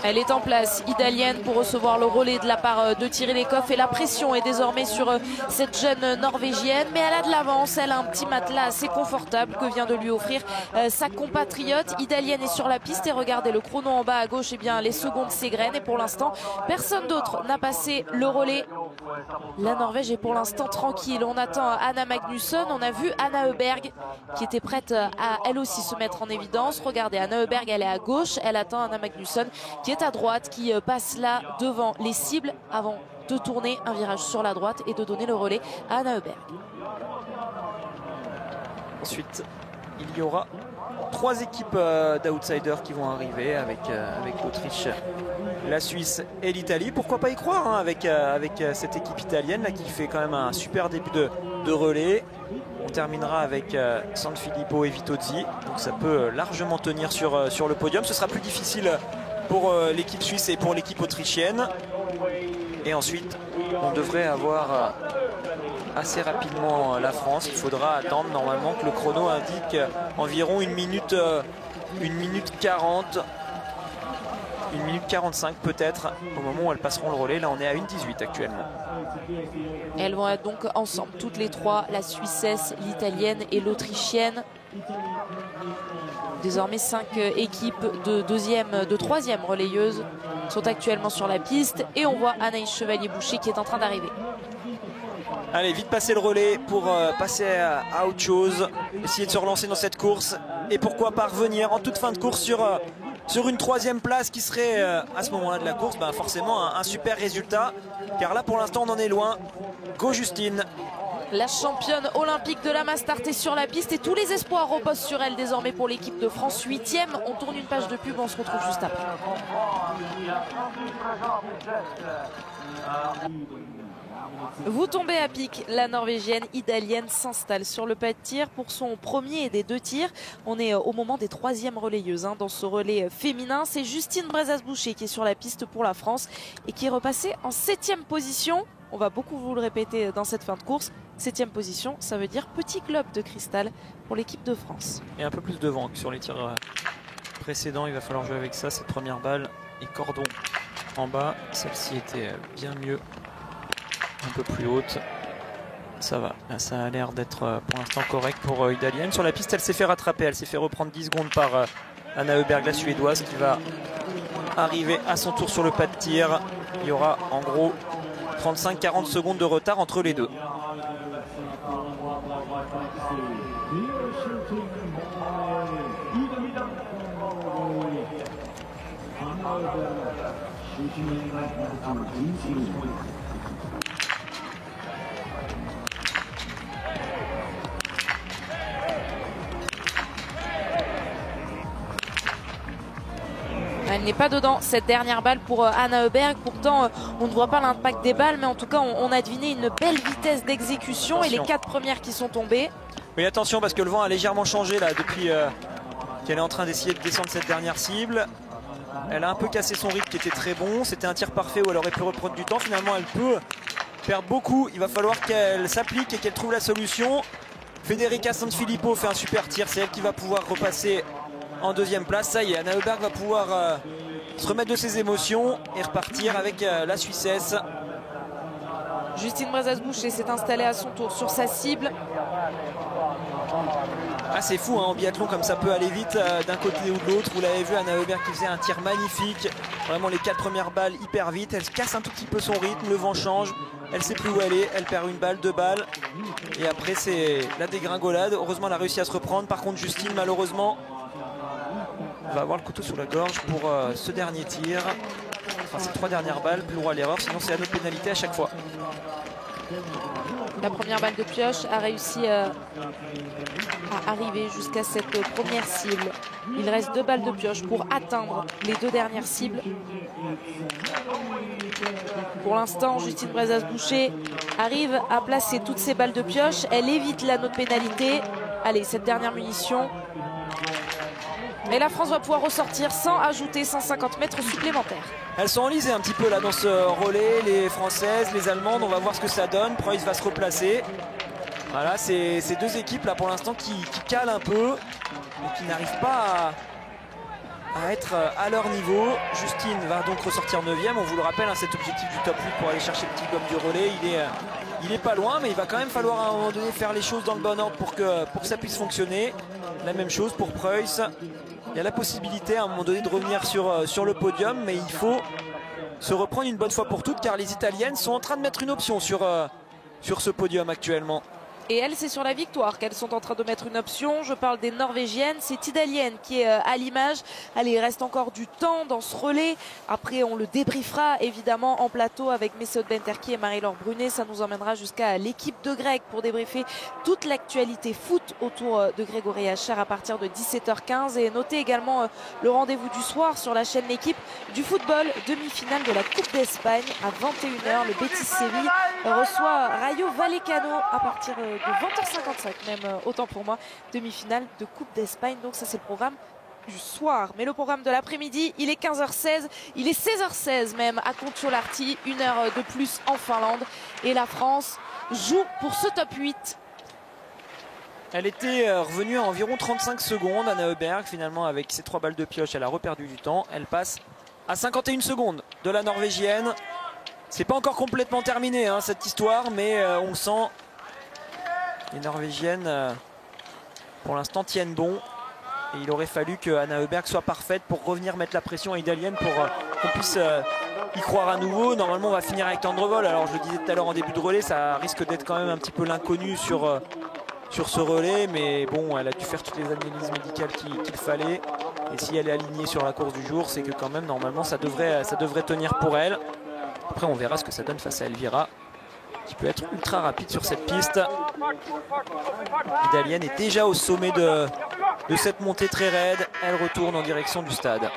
Elle est en place, Idalienne, pour recevoir le relais de la part de Thierry Lecoff. Et la pression est désormais sur cette jeune Norvégienne. Mais elle a de l'avance, elle a un petit matelas assez confortable que vient de lui offrir sa compatriote. Idalienne est sur la piste et regardez le chrono en bas à gauche, eh bien les secondes s'égrènent. Et pour l'instant, personne d'autre n'a passé le relais. La Norvège est pour l'instant tranquille. On attend Anna Magnusson. On a vu Anna Öberg qui était prête à elle aussi se mettre en évidence. Regardez, Anna Öberg, elle est à gauche. Elle attend Anna Magnusson qui est à droite, qui passe là devant les cibles avant de tourner un virage sur la droite et de donner le relais à Anna Öberg. Ensuite, il y aura 3 équipes d'outsiders qui vont arriver avec l'Autriche, la Suisse et l'Italie. Pourquoi pas y croire hein, avec cette équipe italienne là, qui fait quand même un super début de relais. On terminera avec Sanfilippo et Vitozzi. Donc ça peut largement tenir sur le podium. Ce sera plus difficile pour l'équipe suisse et pour l'équipe autrichienne. Et ensuite, on devrait avoir assez rapidement la France. Il faudra attendre normalement que le chrono indique environ 1 minute 40. 1 minute 45 peut-être au moment où elles passeront le relais. Là on est à 1:18 actuellement. Elles vont être donc ensemble toutes les 3, la Suissesse, l'Italienne et l'Autrichienne. Désormais 5 équipes de 3e relayeuses sont actuellement sur la piste. Et on voit Anaïs Chevalier-Boucher qui est en train d'arriver. Allez, vite passer le relais pour passer à autre chose. Essayer de se relancer dans cette course. Et pourquoi pas revenir en toute fin de course sur sur une 3e place qui serait à ce moment-là de la course, bah forcément un super résultat. Car là pour l'instant on en est loin. Go Justine. La championne olympique de la Mastart est sur la piste et tous les espoirs reposent sur elle désormais pour l'équipe de France. 8e, on tourne une page de pub, on se retrouve juste après. Vous tombez à pic, la Norvégienne Idalienne s'installe sur le pas de tir pour son premier et des 2 tirs. On est au moment des 3e relayeuses dans ce relais féminin. C'est Justine Brezas-Boucher qui est sur la piste pour la France et qui est repassée en 7e position. On va beaucoup vous le répéter dans cette fin de course. 7e position, ça veut dire petit globe de cristal pour l'équipe de France. Et un peu plus de vent que sur les tirs précédents. Il va falloir jouer avec ça, cette première balle. Et cordon en bas. Celle-ci était bien mieux. Un peu plus haute. Ça va. Là, ça a l'air d'être pour l'instant correct pour Idalienne. Sur la piste, elle s'est fait rattraper. Elle s'est fait reprendre 10 secondes par Anna Heuberg, la Suédoise, qui va arriver à son tour sur le pas de tir. Il y aura en gros 35-40 secondes de retard entre les deux. Elle n'est pas dedans, cette dernière balle pour Anna Heuberg. Pourtant, on ne voit pas l'impact des balles, mais en tout cas, on a deviné une belle vitesse d'exécution. Et les 4 premières qui sont tombées. Oui, attention, parce que le vent a légèrement changé là depuis qu'elle est en train d'essayer de descendre cette dernière cible. Elle a un peu cassé son rythme qui était très bon. C'était un tir parfait où elle aurait pu reprendre du temps. Finalement, elle peut perdre beaucoup. Il va falloir qu'elle s'applique et qu'elle trouve la solution. Federica Sanfilippo fait un super tir. C'est elle qui va pouvoir repasser en 2e place. Ça y est, Anna Heuberg va pouvoir se remettre de ses émotions et repartir avec la Suissesse. Justine Brezas-Boucher s'est installée à son tour sur sa cible. Ah, c'est fou en biathlon comme ça peut aller vite d'un côté ou de l'autre. Vous l'avez vu, Anna Heuberg qui faisait un tir magnifique. Vraiment les 4 premières balles hyper vite. Elle casse un tout petit peu son rythme, le vent change. Elle sait plus où elle est, elle perd une balle, 2 balles. Et après c'est la dégringolade. Heureusement elle a réussi à se reprendre. Par contre Justine malheureusement va avoir le couteau sous la gorge pour ce dernier tir. Enfin ces 3 dernières balles, plus droit à l'erreur, sinon c'est à notre pénalité à chaque fois. La première balle de pioche a réussi à arriver jusqu'à cette première cible. Il reste 2 balles de pioche pour atteindre les 2 dernières cibles. Pour l'instant, Justine Brezas-Boucher arrive à placer toutes ses balles de pioche. Elle évite la note pénalité. Allez, cette dernière munition. Et la France va pouvoir ressortir sans ajouter 150 mètres supplémentaires. Elles sont enlisées un petit peu là dans ce relais, les Françaises, les Allemandes. On va voir ce que ça donne. Preuss va se replacer. Voilà, c'est ces 2 équipes là pour l'instant qui calent un peu et qui n'arrivent pas à être à leur niveau. Justine va donc ressortir 9e. On vous le rappelle, cet objectif du top 8 pour aller chercher le petit gomme du relais, il est pas loin, mais il va quand même falloir à un moment donné faire les choses dans le bon ordre pour que ça puisse fonctionner. La même chose pour Preuss. Il y a la possibilité à un moment donné de revenir sur le podium, mais il faut se reprendre une bonne fois pour toutes car les Italiennes sont en train de mettre une option sur ce podium actuellement. Et elles, c'est sur la victoire qu'elles sont en train de mettre une option. Je parle des Norvégiennes. C'est Idalienne qui est à l'image. Allez, il reste encore du temps dans ce relais. Après, on le débriefera évidemment en plateau avec Messeud Benterki et Marie-Laure Brunet. Ça nous emmènera jusqu'à l'équipe de Greg pour débriefer toute l'actualité foot autour de Grégory Hachard à partir de 17h15. Et notez également le rendez-vous du soir sur la chaîne L'équipe du football. Demi-finale de la Coupe d'Espagne à 21h. Le Betis Séville reçoit Rayo Vallecano à partir de 20h55 même, autant pour moi, demi-finale de Coupe d'Espagne. Donc ça c'est le programme du soir, mais le programme de l'après-midi, il est 15h16, il est 16h16 même à Kontiolahti, 1 heure de plus en Finlande, et la France joue pour ce top 8. Elle était revenue à environ 35 secondes, Anna Heuberg. Finalement avec ses 3 balles de pioche elle a reperdu du temps. Elle passe à 51 secondes de la Norvégienne. C'est pas encore complètement terminé cette histoire, mais on le sent. Les Norvégiennes, pour l'instant, tiennent bon. Et il aurait fallu que Anna Heuberg soit parfaite pour revenir mettre la pression à Idalienne pour qu'on puisse y croire à nouveau. Normalement, on va finir avec Tendrevol. Alors, je le disais tout à l'heure en début de relais, ça risque d'être quand même un petit peu l'inconnu sur ce relais. Mais bon, elle a dû faire toutes les analyses médicales qu'il fallait. Et si elle est alignée sur la course du jour, c'est que quand même normalement ça devrait tenir pour elle. Après on verra ce que ça donne face à Elvira, qui peut être ultra rapide sur cette piste. Vidalienne est déjà au sommet de cette montée très raide. Elle retourne en direction du stade.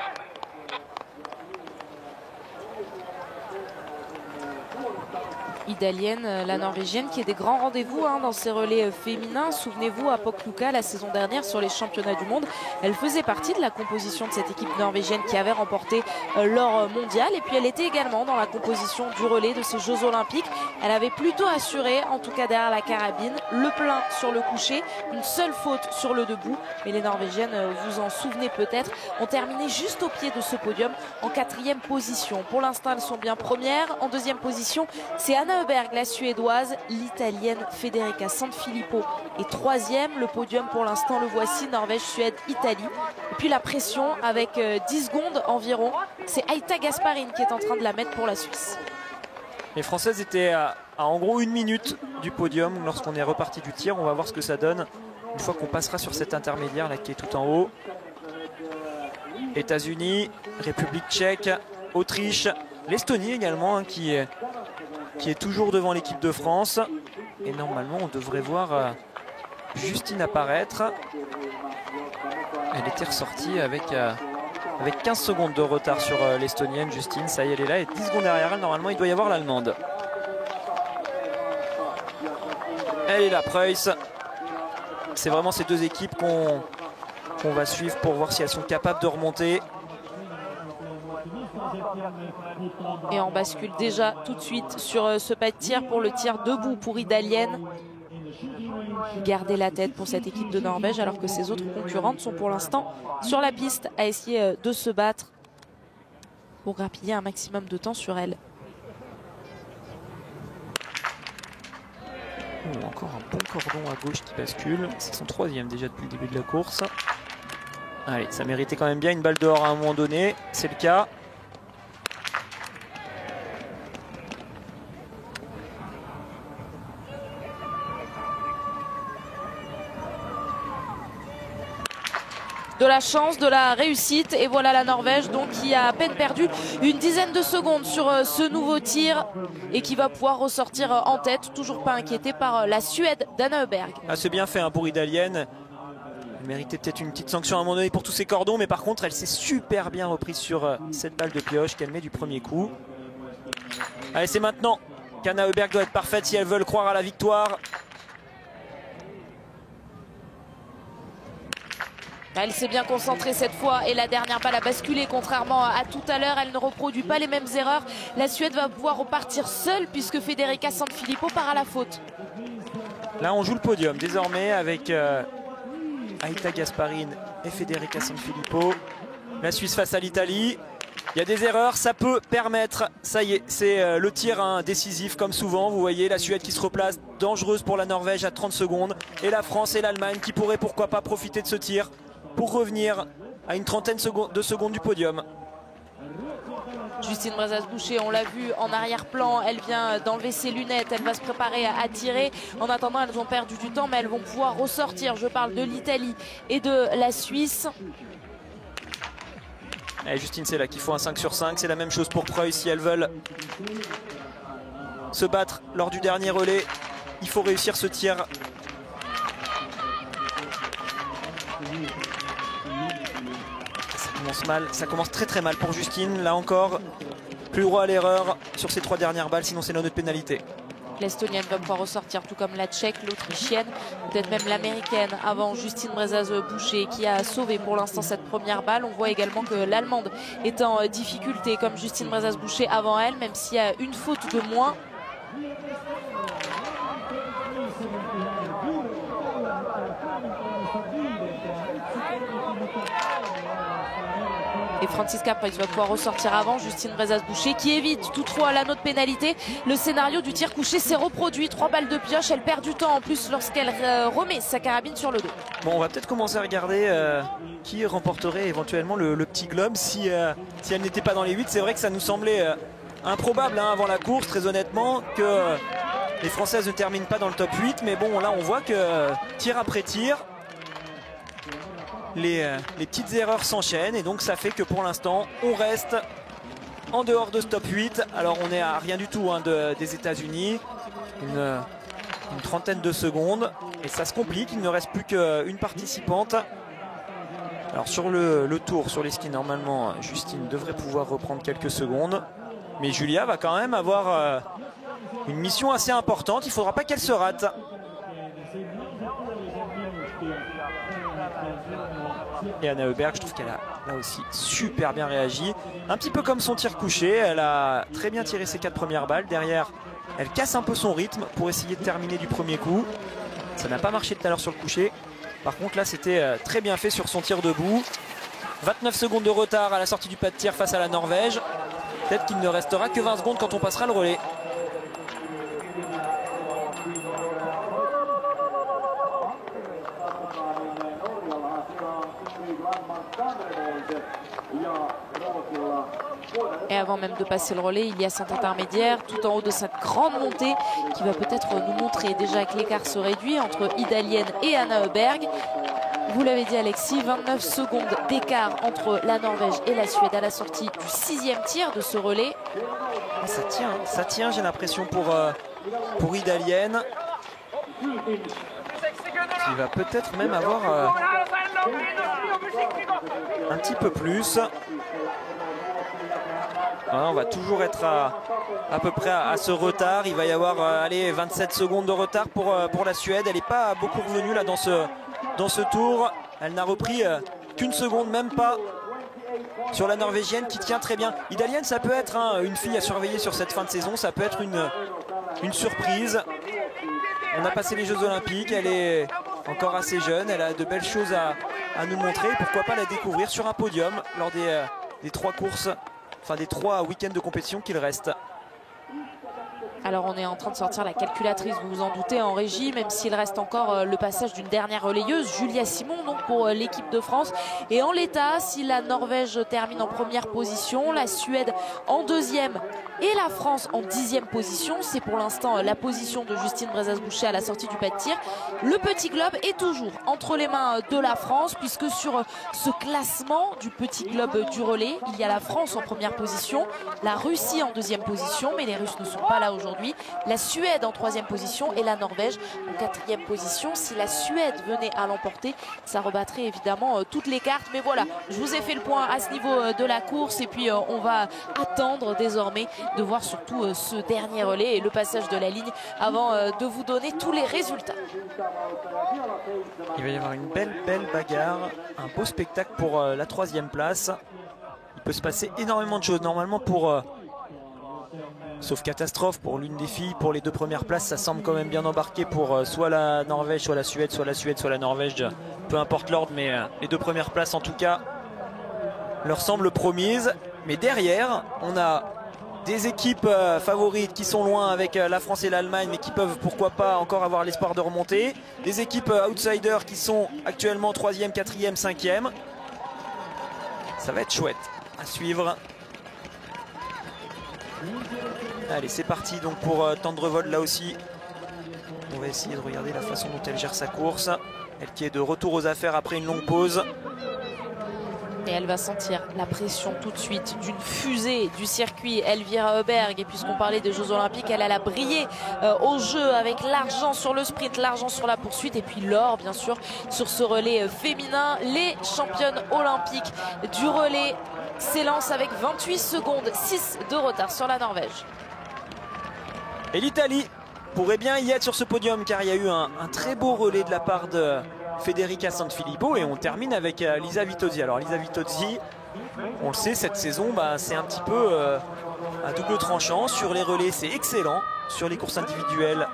Idalienne, la norvégienne, qui est des grands rendez-vous dans ses relais féminins. Souvenez-vous, à Pokluka la saison dernière sur les championnats du monde, elle faisait partie de la composition de cette équipe norvégienne qui avait remporté l'or mondial. Et puis elle était également dans la composition du relais de ces Jeux Olympiques. Elle avait plutôt assuré, en tout cas derrière la carabine, le plein sur le coucher, une seule faute sur le debout. Mais les Norvégiennes, vous en souvenez peut-être, ont terminé juste au pied de ce podium en 4e position. Pour l'instant, elles sont bien premières. En 2e position, c'est Anna Öberg, la suédoise. L'italienne Federica Sanfilippo est 3e. Le podium pour l'instant, le voici, Norvège, Suède, Italie. Et puis la pression avec 10 secondes environ. C'est Aïta Gasparine qui est en train de la mettre pour la Suisse. Les Françaises étaient à en gros 1 minute du podium lorsqu'on est reparti du tir. On va voir ce que ça donne une fois qu'on passera sur cet intermédiaire là qui est tout en haut. États-Unis, République tchèque, Autriche, l'Estonie également qui est toujours devant l'équipe de France. Et normalement on devrait voir Justine apparaître. Elle était ressortie avec 15 secondes de retard sur l'Estonienne Justine. Ça y est, elle est là et 10 secondes derrière elle. Normalement il doit y avoir l'Allemande. Elle est là, Preuss. C'est vraiment ces deux équipes qu'on va suivre pour voir si elles sont capables de remonter. Et on bascule déjà tout de suite sur ce pas de tir pour le tir debout pour Idalienne. Garder la tête pour cette équipe de Norvège alors que ses autres concurrentes sont pour l'instant sur la piste à essayer de se battre pour grappiller un maximum de temps sur elle. Oh, encore un bon cordon à gauche qui bascule. C'est son 3e déjà depuis le début de la course. Allez, ça méritait quand même bien une balle dehors à un moment donné. C'est le cas. De la chance, de la réussite, et voilà la Norvège donc qui a à peine perdu une dizaine de secondes sur ce nouveau tir et qui va pouvoir ressortir en tête, toujours pas inquiété par la Suède d'Anna Öberg. Ah, c'est bien fait pour Idalienne. Elle méritait peut-être une petite sanction à un moment donné pour tous ces cordons, mais par contre elle s'est super bien reprise sur cette balle de pioche qu'elle met du premier coup. Allez, c'est maintenant qu'Anna Öberg doit être parfaite si elles veulent croire à la victoire. Elle s'est bien concentrée cette fois et la dernière balle a basculé contrairement à tout à l'heure. Elle ne reproduit pas les mêmes erreurs. La Suède va pouvoir repartir seule puisque Federica Sanfilippo part à la faute. Là on joue le podium désormais avec Aïta Gasparine et Federica Sanfilippo. La Suisse face à l'Italie. Il y a des erreurs, ça peut permettre, ça y est, c'est le tir décisif comme souvent. Vous voyez la Suède qui se replace, dangereuse pour la Norvège à 30 secondes. Et la France et l'Allemagne qui pourraient pourquoi pas profiter de ce tir pour revenir à une trentaine de secondes du podium. Justine Brezas-Boucher, on l'a vu en arrière-plan, elle vient d'enlever ses lunettes, elle va se préparer à tirer. En attendant, elles ont perdu du temps, mais elles vont pouvoir ressortir. Je parle de l'Italie et de la Suisse. Et Justine, c'est là qu'il faut un 5 sur 5. C'est la même chose pour Preuss si elles veulent se battre lors du dernier relais. Il faut réussir ce tir. Ça commence mal, ça commence très très mal pour Justine. Là encore, plus droit à l'erreur sur ces 3 dernières balles, sinon c'est notre pénalité. L'Estonienne va pouvoir ressortir, tout comme la Tchèque, l'Autrichienne, peut-être même l'Américaine avant Justine Brezas-Boucher qui a sauvé pour l'instant cette première balle. On voit également que l'Allemande est en difficulté comme Justine Brezas-Boucher avant elle, même s'il y a une faute de moins. Et Franziska Preuss va pouvoir ressortir avant Justine Brezas-Boucher qui évite toutefois la note pénalité. Le scénario du tir couché s'est reproduit. 3 balles de pioche, elle perd du temps en plus lorsqu'elle remet sa carabine sur le dos. Bon, on va peut-être commencer à regarder qui remporterait éventuellement le petit globe si elle n'était pas dans les 8. C'est vrai que ça nous semblait improbable avant la course, très honnêtement, que les Françaises ne terminent pas dans le top 8. Mais bon, là on voit que tir après tir, les petites erreurs s'enchaînent et donc ça fait que pour l'instant on reste en dehors de ce top 8. Alors on est à rien du tout hein, des États-Unis, une trentaine de secondes et ça se complique, il ne reste plus qu'une participante. Alors sur le tour, sur les skis, normalement Justine devrait pouvoir reprendre quelques secondes, mais Julia va quand même avoir une mission assez importante, il ne faudra pas qu'elle se rate. Et Anna Heuberg, je trouve qu'elle a là aussi super bien réagi. Un petit peu comme son tir couché, elle a très bien tiré ses 4 premières balles. Derrière, elle casse un peu son rythme pour essayer de terminer du premier coup. Ça n'a pas marché tout à l'heure sur le couché. Par contre là, c'était très bien fait sur son tir debout. 29 secondes de retard à la sortie du pas de tir face à la Norvège. Peut-être qu'il ne restera que 20 secondes quand on passera le relais. Et avant même de passer le relais, il y a cet intermédiaire tout en haut de cette grande montée qui va peut-être nous montrer déjà que l'écart se réduit entre Idalienne et Anna Heuberg. Vous l'avez dit Alexis, 29 secondes d'écart entre la Norvège et la Suède à la sortie du 6e tir de ce relais. Ça tient j'ai l'impression pour Idalienne. Qui va peut-être même avoir un petit peu plus. On va toujours être à peu près à ce retard. Il va y avoir 27 secondes de retard pour la Suède. Elle n'est pas beaucoup revenue là dans ce tour. Elle n'a repris qu'une seconde, même pas, sur la Norvégienne qui tient très bien. Idalienne, ça peut être une fille à surveiller sur cette fin de saison. Ça peut être une surprise. On a passé les Jeux Olympiques. Elle est encore assez jeune. Elle a de belles choses à nous montrer. Pourquoi pas la découvrir sur un podium lors des 3 courses. Enfin des 3 week-ends de compétition qu'il reste. Alors on est en train de sortir la calculatrice, vous vous en doutez, en régie, même s'il reste encore le passage d'une dernière relayeuse, Julia Simon, donc pour l'équipe de France. Et en l'état, si la Norvège termine en première position, la Suède en 2e et la France en 10e position, c'est pour l'instant la position de Justine Brezas-Boucher à la sortie du pas de tir. Le petit globe est toujours entre les mains de la France, puisque sur ce classement du petit globe du relais, il y a la France en première position, la Russie en 2e position, mais les Russes ne sont pas là aujourd'hui. La Suède en 3e position et la Norvège en 4e position. Si la Suède venait à l'emporter, ça rebattrait évidemment toutes les cartes. Mais voilà, je vous ai fait le point à ce niveau de la course. Et puis on va attendre désormais de voir surtout ce dernier relais et le passage de la ligne avant de vous donner tous les résultats. Il va y avoir une belle bagarre, un beau spectacle pour la 3e place. Il peut se passer énormément de choses. Normalement sauf catastrophe pour l'une des filles, pour les 2 premières places, ça semble quand même bien embarqué pour soit la Norvège, soit la Suède, soit la Suède, soit la Norvège. Peu importe l'ordre, mais les 2 premières places en tout cas leur semblent promises. Mais derrière, on a des équipes favorites qui sont loin avec la France et l'Allemagne, mais qui peuvent pourquoi pas encore avoir l'espoir de remonter. Des équipes outsiders qui sont actuellement 3e, 4e, 5e. Ça va être chouette à suivre. Allez, c'est parti donc pour Tendrevold là aussi. On va essayer de regarder la façon dont elle gère sa course. Elle qui est de retour aux affaires après une longue pause. Et elle va sentir la pression tout de suite d'une fusée du circuit, Elvira Heuberg. Et puisqu'on parlait des Jeux Olympiques, elle a brillé au jeu avec l'argent sur le sprint, l'argent sur la poursuite et puis l'or bien sûr sur ce relais féminin. Les championnes olympiques du relais s'élancent avec 28 secondes, 6 de retard sur la Norvège. Et l'Italie pourrait bien y être sur ce podium car il y a eu un très beau relais de la part de Federica Sanfilippo et on termine avec Lisa Vitozzi. Alors Lisa Vitozzi, on le sait, cette saison c'est un petit peu à double tranchant. Sur les relais c'est excellent, sur les courses individuelles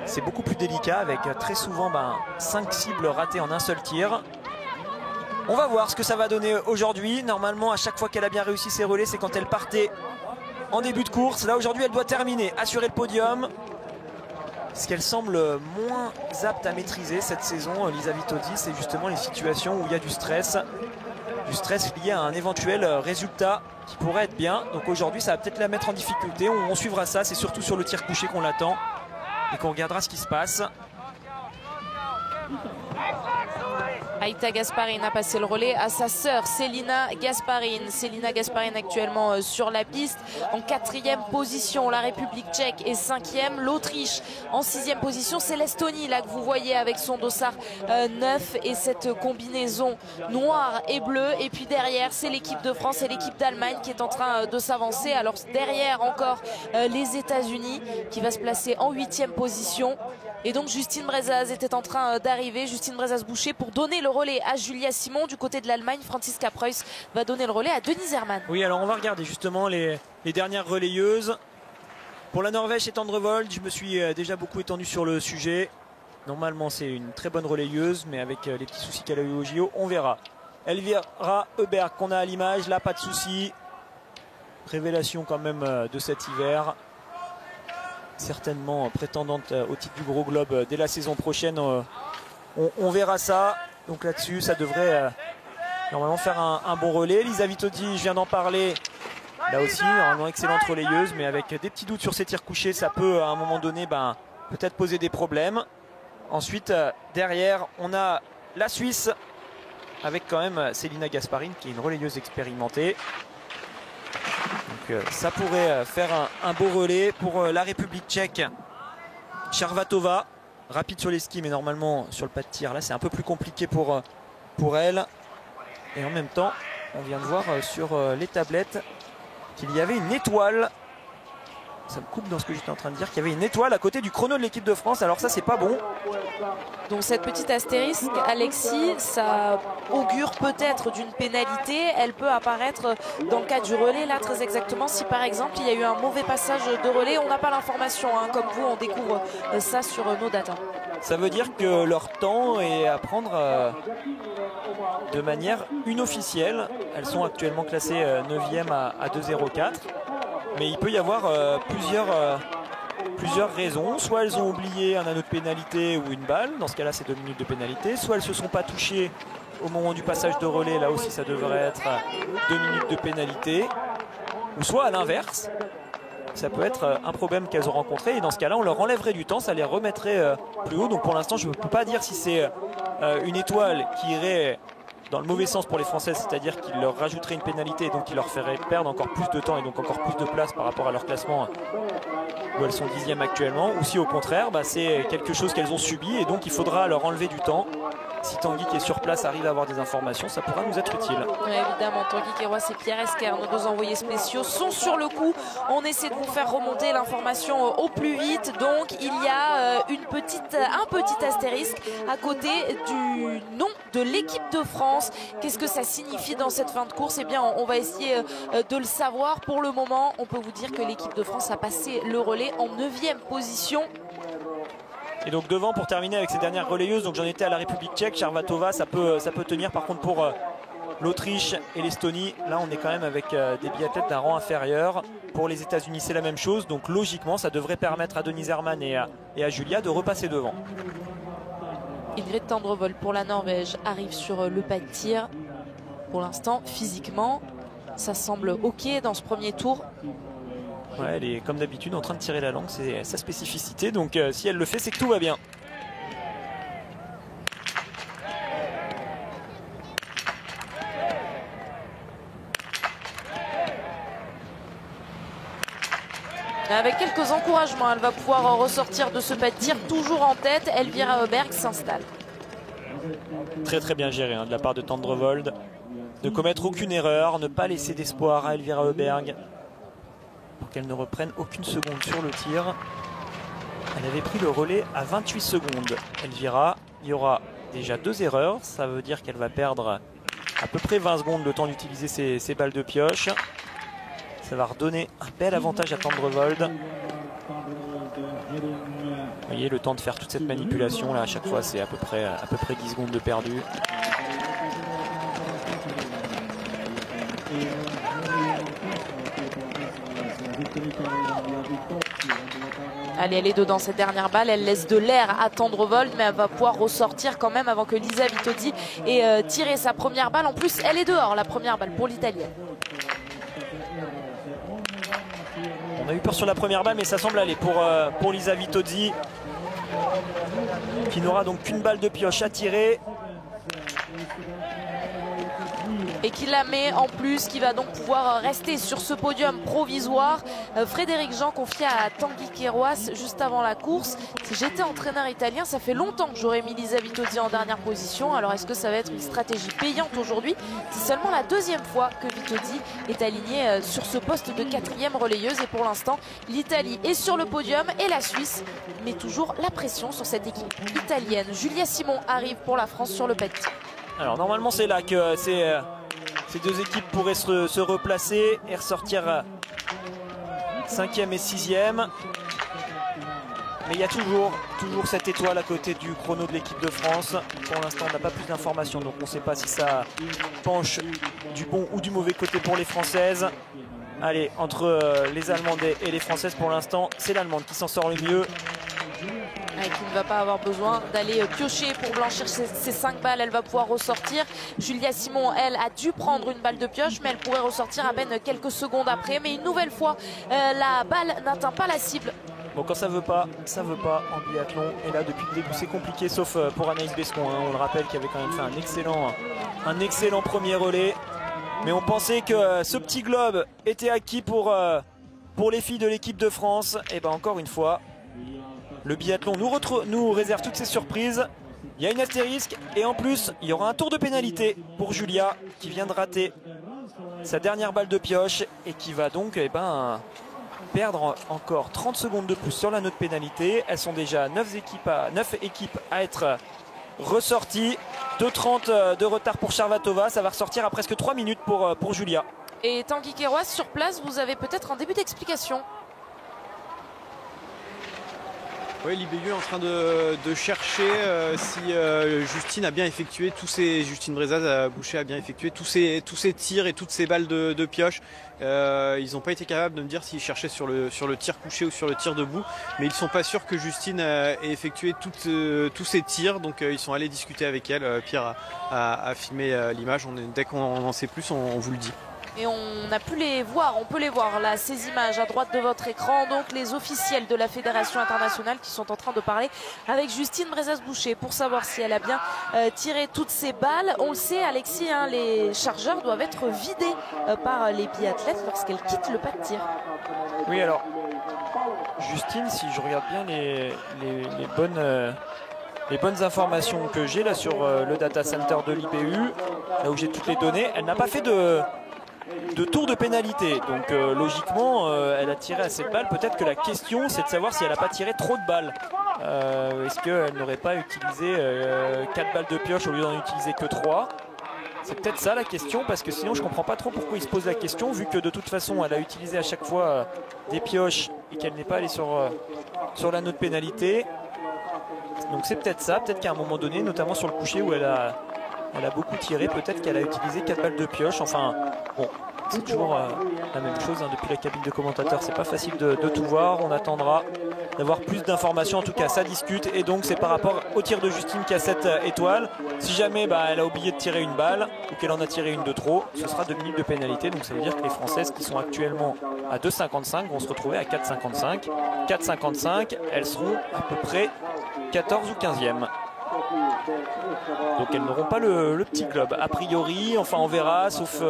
c'est beaucoup plus délicat avec très souvent 5 cibles ratées en un seul tir. On va voir ce que ça va donner aujourd'hui. Normalement à chaque fois qu'elle a bien réussi ses relais, c'est quand elle partait en début de course. Là aujourd'hui elle doit terminer, assurer le podium. Ce qu'elle semble moins apte à maîtriser cette saison, Lisa Vitozzi, c'est justement les situations où il y a du stress lié à un éventuel résultat qui pourrait être bien. Donc aujourd'hui ça va peut-être la mettre en difficulté. On suivra ça, c'est surtout sur le tir couché qu'on l'attend et qu'on regardera ce qui se passe. Aïta Gasparine a passé le relais à sa sœur Selina Gasparine. Selina Gasparine actuellement sur la piste en 4e position. La République tchèque est 5e. L'Autriche en 6e position. C'est l'Estonie là que vous voyez avec son dossard 9 et cette combinaison noire et bleue. Et puis derrière, c'est l'équipe de France et l'équipe d'Allemagne qui est en train de s'avancer. Alors derrière encore les États-Unis qui va se placer en 8e position. Et donc Justine Brezaz était en train d'arriver, Justine Brezaz-Boucher, pour donner le relais à Julia Simon. Du côté de l'Allemagne, Franziska Preuss va donner le relais à Denise Herrmann. Oui, alors on va regarder justement les dernières relayeuses. Pour la Norvège et Tendrevold, je me suis déjà beaucoup étendu sur le sujet. Normalement c'est une très bonne relayeuse, mais avec les petits soucis qu'elle a eu au JO, on verra. Elvira Heuberg qu'on a à l'image, là pas de soucis. Révélation quand même de cet hiver. Certainement prétendante au titre du Gros Globe dès la saison prochaine. On verra ça. Donc là-dessus, ça devrait normalement faire un bon relais. Lisa Vitozzi, je viens d'en parler. Là aussi, normalement excellente relayeuse, mais avec des petits doutes sur ses tirs couchés, ça peut à un moment donné peut-être poser des problèmes. Ensuite, derrière, on a la Suisse avec quand même Selina Gasparine qui est une relayeuse expérimentée. Donc ça pourrait faire un beau relais pour la République tchèque. Charvatova, rapide sur les skis, mais normalement sur le pas de tir, là c'est un peu plus compliqué pour elle. Et en même temps, on vient de voir sur les tablettes qu'il y avait une étoile. Ça me coupe dans ce que j'étais en train de dire, qu'il y avait une étoile à côté du chrono de l'équipe de France. Alors ça, c'est pas bon. Donc cette petite astérisque, Alexis, ça augure peut-être d'une pénalité. Elle peut apparaître dans le cas du relais, là très exactement. Si par exemple il y a eu un mauvais passage de relais, on n'a pas l'information. Comme vous, on découvre ça sur nos datas. Ça veut dire que leur temps est à prendre de manière inofficielle. Elles sont actuellement classées 9e à 2,04. Mais il peut y avoir plusieurs raisons. Soit elles ont oublié un anneau de pénalité ou une balle. Dans ce cas-là, c'est 2 minutes de pénalité. Soit elles ne se sont pas touchées au moment du passage de relais. Là aussi, ça devrait être 2 minutes de pénalité. Ou soit à l'inverse. Ça peut être un problème qu'elles ont rencontré. Et dans ce cas-là, on leur enlèverait du temps. Ça les remettrait plus haut. Donc pour l'instant, je ne peux pas dire si c'est une étoile qui irait dans le mauvais sens pour les Françaises, c'est-à-dire qu'il leur rajouterait une pénalité et donc il leur ferait perdre encore plus de temps et donc encore plus de place par rapport à leur classement où elles sont 10e actuellement, ou si au contraire c'est quelque chose qu'elles ont subi et donc il faudra leur enlever du temps. Si Tanguy qui est sur place arrive à avoir des informations, ça pourra nous être utile. Oui, évidemment, Tanguy Queiroz et Pierre Esquer, nos 2 envoyés spéciaux, sont sur le coup. On essaie de vous faire remonter l'information au plus vite. Donc il y a un petit astérisque à côté du nom de l'équipe de France. Qu'est-ce que ça signifie dans cette fin de course? Eh bien, on va essayer de le savoir. Pour le moment, on peut vous dire que l'équipe de France a passé le relais en 9e position. Et donc devant pour terminer avec ces dernières relayeuses, donc j'en étais à la République tchèque, Charvatova, ça peut tenir. Par contre pour l'Autriche et l'Estonie, là on est quand même avec des biathlètes d'un rang inférieur. Pour les États-Unis c'est la même chose, donc logiquement ça devrait permettre à Denise Herrmann et à Julia de repasser devant. Ingrid Tendrevold pour la Norvège arrive sur le pas de tir. Pour l'instant, physiquement, ça semble ok dans ce premier tour. Ouais, elle est comme d'habitude en train de tirer la langue, c'est sa spécificité. Donc si elle le fait, c'est que tout va bien. Avec quelques encouragements, elle va pouvoir ressortir de ce pas de tir toujours en tête. Elvira Heuberg s'installe. Très très bien géré de la part de Tendrevold. Ne commettre aucune erreur, ne pas laisser d'espoir à Elvira Heuberg. Pour qu'elle ne reprenne aucune seconde sur le tir. Elle avait pris le relais à 28 secondes. Elvira, il y aura déjà 2 erreurs. Ça veut dire qu'elle va perdre à peu près 20 secondes le temps d'utiliser ses balles de pioche. Ça va redonner un bel avantage à Tendrevold. Vous voyez le temps de faire toute cette manipulation là à chaque fois, c'est à peu près 10 secondes de perdu. Allez, elle est dedans cette dernière balle, elle laisse de l'air à Tendrevold, mais elle va pouvoir ressortir quand même avant que Lisa Vitozzi ait tiré sa première balle. En plus, elle est dehors, la première balle pour l'Italienne. On a eu peur sur la première balle, mais ça semble aller pour Lisa Vitozzi, qui n'aura donc qu'une balle de pioche à tirer. et qui la met en plus, qui va donc pouvoir rester sur ce podium provisoire. Frédéric Jean confié à Tanguy Queiroz juste avant la course: si j'étais entraîneur italien, ça fait longtemps que j'aurais mis Lisa Vitozzi en dernière position. Alors est-ce que ça va être une stratégie payante aujourd'hui? C'est seulement la deuxième fois que Vitozzi est alignée sur ce poste de 4e relayeuse, et pour l'instant l'Italie est sur le podium et la Suisse met toujours la pression sur cette équipe italienne. Julia Simon arrive pour la France sur le pas de tir. Alors normalement c'est là que ces deux équipes pourraient se replacer et ressortir 5e et 6e. Mais il y a toujours cette étoile à côté du chrono de l'équipe de France. Pour l'instant on n'a pas plus d'informations, donc on ne sait pas si ça penche du bon ou du mauvais côté pour les Françaises. Allez, entre les Allemandais et les Françaises, pour l'instant c'est l'Allemande qui s'en sort le mieux. Et qui ne va pas avoir besoin d'aller piocher pour blanchir ses 5 balles. Elle va pouvoir ressortir. Julia Simon, elle, a dû prendre une balle de pioche, mais elle pourrait ressortir à peine quelques secondes après. Mais une nouvelle fois, la balle n'atteint pas la cible. Bon, quand ça veut pas en biathlon. Et là, depuis le début, c'est compliqué, sauf pour Anaïs Bescon. Hein. On le rappelle, qui avait quand même fait un excellent premier relais. Mais on pensait que ce petit globe était acquis pour les filles de l'équipe de France. Et bien encore une fois, le biathlon nous réserve toutes ces surprises. Il y a une astérisque et en plus il y aura un tour de pénalité pour Julia qui vient de rater sa dernière balle de pioche et qui va donc perdre encore 30 secondes de plus sur la note pénalité. Elles sont déjà 9 équipes à être ressorties. 2,30 de retard pour Charvatova. Ça va ressortir à presque 3 minutes pour Julia. Et Tanguy Queiroz, sur place, vous avez peut-être un début d'explication. Oui, l'IBU est en train de chercher si Justine a bien effectué Justine Brezaz Boucher a bien effectué tous ses tirs et toutes ses balles de pioche. Ils n'ont pas été capables de me dire s'ils cherchaient sur le tir couché ou sur le tir debout, mais ils ne sont pas sûrs que Justine ait effectué tous ses tirs, donc ils sont allés discuter avec elle. Pierre a filmé l'image. Dès qu'on en sait plus, on vous le dit. Et on a pu les voir, on peut les voir là, ces images à droite de votre écran, donc les officiels de la Fédération internationale qui sont en train de parler avec Justine Brezaz-Boucher pour savoir si elle a bien tiré toutes ses balles. On le sait, Alexis, hein, les chargeurs doivent être vidés par les biathlètes lorsqu'elles quittent le pas de tir. Oui, alors Justine, si je regarde bien les bonnes informations que j'ai là sur le data center de l'IBU, là où j'ai toutes les données, elle n'a pas fait de tour de pénalité, donc logiquement elle a tiré assez de balles. Peut-être que la question c'est de savoir si elle n'a pas tiré trop de balles. Est-ce qu'elle n'aurait pas utilisé 4 balles de pioche au lieu d'en utiliser que 3? C'est peut-être ça la question, parce que sinon je comprends pas trop pourquoi il se pose la question, vu que de toute façon elle a utilisé à chaque fois des pioches et qu'elle n'est pas allée sur la note pénalité. Donc c'est peut-être ça, peut-être qu'à un moment donné, notamment sur le coucher où elle a beaucoup tiré, peut-être qu'elle a utilisé 4 balles de pioche. Enfin bon, c'est toujours la même chose hein, depuis la cabine de commentateur, c'est pas facile de tout voir. On attendra d'avoir plus d'informations, en tout cas ça discute, et donc c'est par rapport au tir de Justine qui a cette étoile. Si jamais elle a oublié de tirer une balle ou qu'elle en a tiré une de trop, ce sera 2 minutes de pénalité. Donc ça veut dire que les Françaises qui sont actuellement à 2,55 vont se retrouver à 4,55. 4,55, elles seront à peu près 14 ou 15e. Donc elles n'auront pas le petit globe a priori, enfin on verra, sauf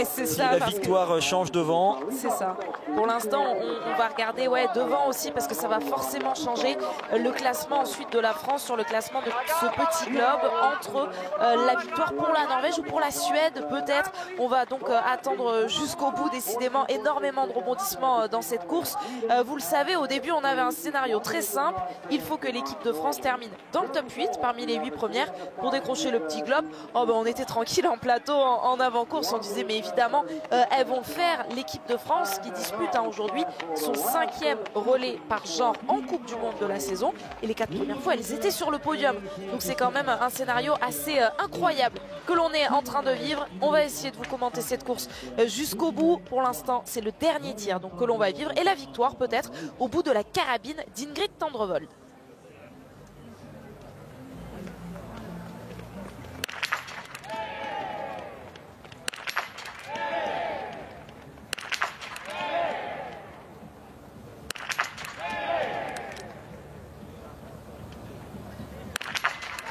si la victoire change devant. C'est ça. Pour l'instant on va regarder devant aussi, parce que ça va forcément changer le classement ensuite de la France sur le classement de ce petit globe entre la victoire pour la Norvège ou pour la Suède peut-être. On va donc attendre jusqu'au bout, décidément énormément de rebondissements dans cette course. Vous le savez, au début on avait un scénario très simple, il faut que l'équipe de France termine dans le top 8 parmi les 8 premières pour décrocher le petit globe. On était tranquille en plateau en avant-course, on disait mais évidemment elles vont faire l'équipe de France qui dispute aujourd'hui son 5e relais par genre en Coupe du Monde de la saison, et les 4 premières fois elles étaient sur le podium. Donc c'est quand même un scénario assez incroyable que l'on est en train de vivre. On va essayer de vous commenter cette course jusqu'au bout. Pour l'instant c'est le dernier tir donc que l'on va vivre, et la victoire peut-être au bout de la carabine d'Ingrid Tendrevold.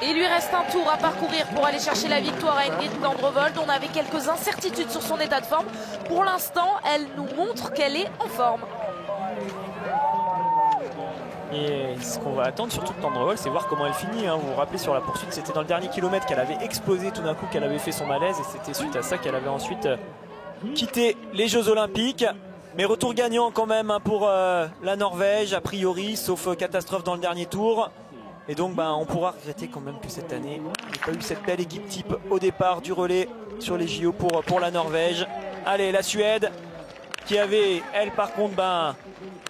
Il lui reste un tour à parcourir pour aller chercher la victoire à Ingrid Tendrevold. On avait quelques incertitudes sur son état de forme. Pour l'instant, elle nous montre qu'elle est en forme. Et ce qu'on va attendre surtout de Tendrevold, c'est voir comment elle finit. Vous vous rappelez sur la poursuite, c'était dans le dernier kilomètre qu'elle avait explosé tout d'un coup, qu'elle avait fait son malaise. Et c'était suite à ça qu'elle avait ensuite quitté les Jeux Olympiques. Mais retour gagnant quand même pour la Norvège, a priori, sauf catastrophe dans le dernier tour. Et donc on pourra regretter quand même que cette année, il n'y ait pas eu cette belle équipe type au départ du relais sur les JO pour la Norvège. Allez, la Suède qui avait, elle par contre,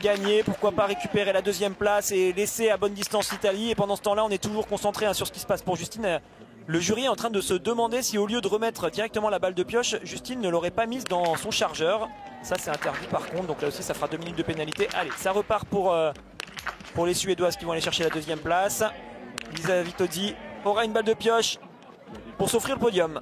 gagné. Pourquoi pas récupérer la deuxième place et laisser à bonne distance l'Italie. Et pendant ce temps-là, on est toujours concentré sur ce qui se passe pour Justine. Le jury est en train de se demander si au lieu de remettre directement la balle de pioche, Justine ne l'aurait pas mise dans son chargeur. Ça, c'est interdit par contre. Donc là aussi, ça fera 2 minutes de pénalité. Allez, ça repart pour les Suédoises qui vont aller chercher la deuxième place. Lisa Vitozzi aura une balle de pioche pour s'offrir le podium.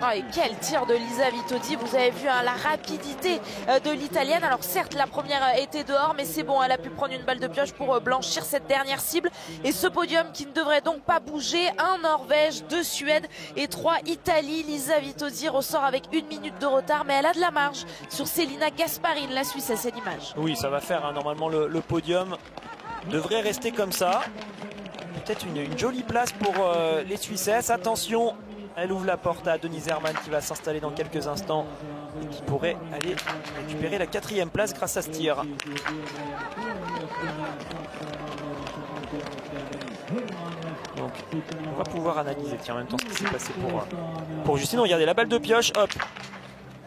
Ah, et quel tir de Lisa Vitozzi. Vous avez vu la rapidité de l'italienne. Alors certes, la première était dehors, mais c'est bon, elle a pu prendre une balle de pioche pour blanchir cette dernière cible. Et ce podium qui ne devrait donc pas bouger. 1 Norvège, 2 Suède et 3 Italie. Lisa Vitozzi ressort avec 1 minute de retard, mais elle a de la marge sur Selina Gasparin, la Suissesse, à l'image. Oui, ça va faire. Normalement, le podium devrait rester comme ça. Peut-être une jolie place pour les Suissesses. Attention, elle ouvre la porte à Denise Herrmann qui va s'installer dans quelques instants et qui pourrait aller récupérer la 4e place grâce à ce tir. Donc on va pouvoir analyser en même temps ce qui s'est passé pour Justine. Regardez la balle de pioche, hop,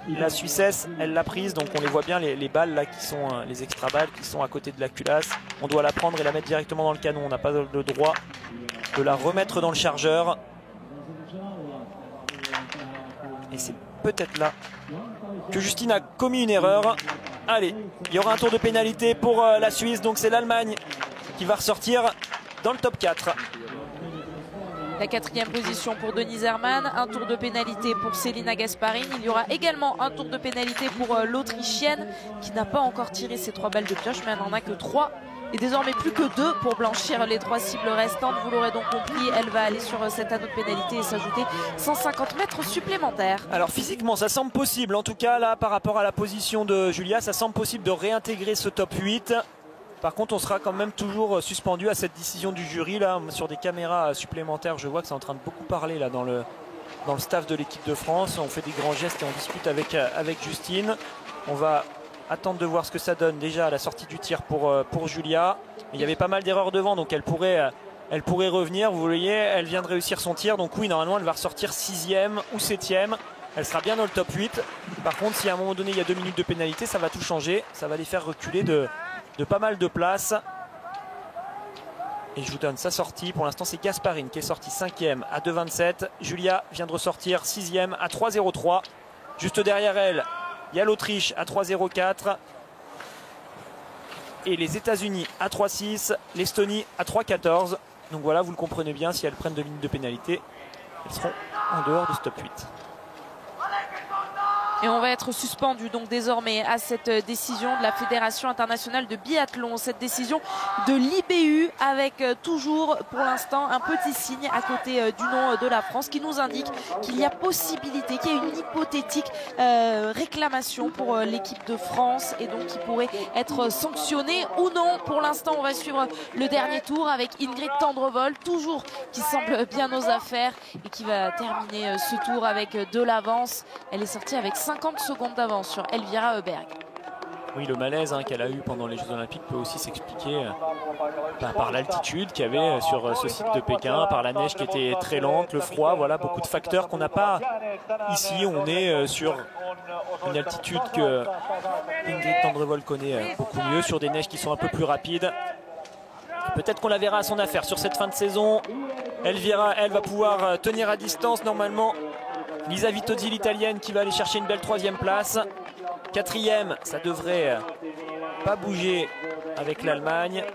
la Suissesse elle l'a prise, donc on les voit bien les balles là qui sont les extra balles qui sont à côté de la culasse. On doit la prendre et la mettre directement dans le canon, on n'a pas le droit de la remettre dans le chargeur. Et c'est peut-être là que Justine a commis une erreur. Allez, il y aura un tour de pénalité pour la Suisse. Donc c'est l'Allemagne qui va ressortir dans le top 4. La 4e position pour Denise Herrmann. Un tour de pénalité pour Selina Gasparin. Il y aura également un tour de pénalité pour l'Autrichienne qui n'a pas encore tiré ses 3 balles de pioche. Mais elle n'en a que 3. Et désormais plus que 2 pour blanchir les 3 cibles restantes. Vous l'aurez donc compris, elle va aller sur cet anneau de pénalité et s'ajouter 150 mètres supplémentaires. Alors physiquement ça semble possible, en tout cas là par rapport à la position de Julia, ça semble possible de réintégrer ce top 8. Par contre on sera quand même toujours suspendu à cette décision du jury là, sur des caméras supplémentaires. Je vois que c'est en train de beaucoup parler là dans le staff de l'équipe de France. On fait des grands gestes et on discute avec Justine. On va attendre de voir ce que ça donne déjà à la sortie du tir pour Julia. Il y avait pas mal d'erreurs devant, donc elle pourrait revenir. Vous voyez, elle vient de réussir son tir, donc oui, normalement elle va ressortir 6e ou 7e. Elle sera bien dans le top 8. Par contre, si à un moment donné il y a 2 minutes de pénalité, ça va tout changer. Ça va les faire reculer de pas mal de places. Et je vous donne sa sortie. Pour l'instant, c'est Gasparin qui est sortie 5e à 2,27. Julia vient de ressortir 6e à 3,03. Juste derrière elle, il y a l'Autriche à 3,04 et les États-Unis à 3,6, l'Estonie à 3,14. Donc voilà, vous le comprenez bien, si elles prennent 2 minutes de pénalité, elles seront en dehors de ce top 8. Et on va être suspendu donc désormais à cette décision de la Fédération internationale de biathlon. Cette décision de l'IBU avec toujours pour l'instant un petit signe à côté du nom de la France qui nous indique qu'il y a possibilité, qu'il y a une hypothétique réclamation pour l'équipe de France et donc qui pourrait être sanctionnée ou non. Pour l'instant, on va suivre le dernier tour avec Ingrid Tendrevold, toujours qui semble bien aux affaires et qui va terminer ce tour avec de l'avance. Elle est sortie avec 50 secondes d'avance sur Elvira Heuberg. Oui, le malaise qu'elle a eu pendant les Jeux Olympiques peut aussi s'expliquer par l'altitude qu'il y avait sur ce site de Pékin, par la neige qui était très lente, le froid, voilà, beaucoup de facteurs qu'on n'a pas ici. On est sur une altitude que Ingrid Tendrevold connaît beaucoup mieux, sur des neiges qui sont un peu plus rapides. Peut-être qu'on la verra à son affaire sur cette fin de saison. Elvira, elle, va pouvoir tenir à distance normalement. Lisa Vitozzi, l'italienne, qui va aller chercher une belle 3e place. 4e, ça devrait pas bouger avec l'Allemagne.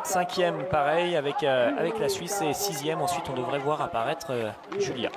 5e pareil avec la Suisse et 6e. Ensuite on devrait voir apparaître Julia.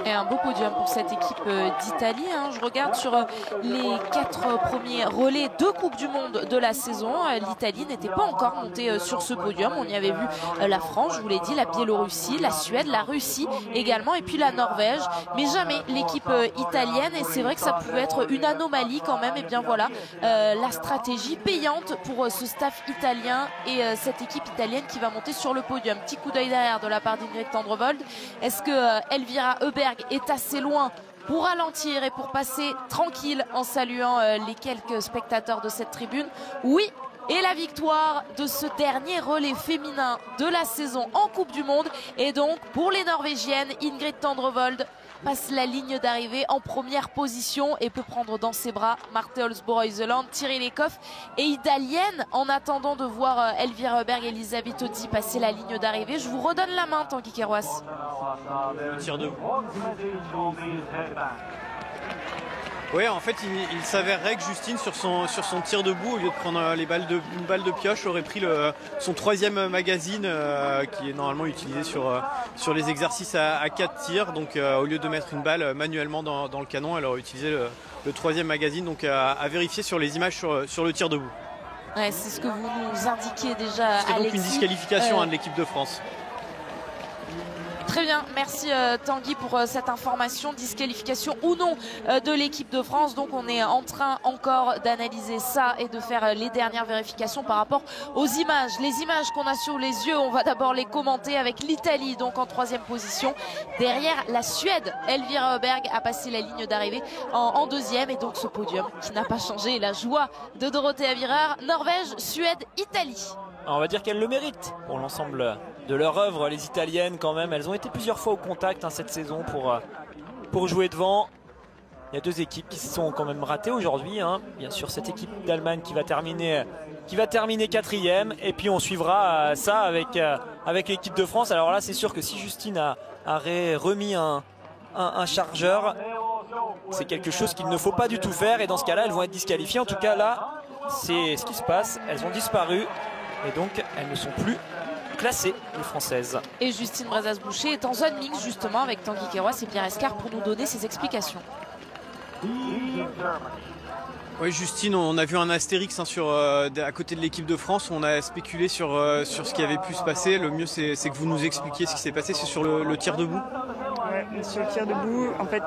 Et un beau podium pour cette équipe d'Italie. Je regarde sur les 4 premiers relais de Coupe du Monde de la saison. L'Italie n'était pas encore montée sur ce podium. On y avait vu la France, je vous l'ai dit, la Biélorussie, la Suède, la Russie également et puis la Norvège. Mais jamais l'équipe italienne, et c'est vrai que ça pouvait être une anomalie quand même. Et bien voilà, la stratégie payante pour ce staff italien et cette équipe italienne qui va monter sur le podium. Petit coup d'œil derrière de la part d'Ingrid Tendrevold. Est-ce que Elvira Heuberg est assez loin pour ralentir et pour passer tranquille en saluant les quelques spectateurs de cette tribune? Oui. Et la victoire de ce dernier relais féminin de la saison en Coupe du Monde. Et donc pour les Norvégiennes, Ingrid Tendrevold passe la ligne d'arrivée en première position et peut prendre dans ses bras Marte Olsbo-Reuseland, Thierry Lecoff et Idalienne. En attendant de voir Elvira Heuberg et Elisabeth Oddi passer la ligne d'arrivée, je vous redonne la main, Tanguy Kerouas. Tir de Oui, en fait, il s'avérerait que Justine, sur son tir debout, au lieu de prendre une balle de pioche, aurait pris son 3e magazine qui est normalement utilisé sur les exercices à 4 tirs. Donc, au lieu de mettre une balle manuellement dans le canon, elle aurait utilisé le 3e magazine. Donc, à vérifier sur les images sur le tir debout. Ouais, c'est ce que vous nous indiquiez déjà, Alexis. C'est donc une disqualification de l'équipe de France. Très bien, merci Tanguy pour cette information, disqualification ou non de l'équipe de France. Donc on est en train encore d'analyser ça et de faire les dernières vérifications par rapport aux images. Les images qu'on a sur les yeux, on va d'abord les commenter avec l'Italie, donc en 3e position. Derrière la Suède, Elvira Heuberg a passé la ligne d'arrivée en 2e. Et donc ce podium qui n'a pas changé, la joie de Dorothea Virar, Norvège, Suède, Italie. Alors on va dire qu'elles le méritent pour l'ensemble de leur œuvre, les Italiennes quand même. Elles ont été plusieurs fois au contact cette saison pour jouer devant. Il y a 2 équipes qui se sont quand même ratées aujourd'hui. Bien sûr cette équipe d'Allemagne qui va terminer 4e. Et puis on suivra ça avec l'équipe de France. Alors là c'est sûr que si Justine a remis un chargeur, c'est quelque chose qu'il ne faut pas du tout faire. Et dans ce cas-là elles vont être disqualifiées. En tout cas là c'est ce qui se passe. Elles ont disparu. Et donc elles ne sont plus classées, les Françaises. Et Justine Brezas-Boucher est en zone mixte justement avec Tanguy Kerouas et Pierre Escar pour nous donner ses explications. Oui, Justine, on a vu un astérix à côté de l'équipe de France. On a spéculé sur ce qui avait pu se passer. Le mieux, c'est que vous nous expliquiez ce qui s'est passé. C'est sur le tir debout. Ouais, sur le tir debout, en fait,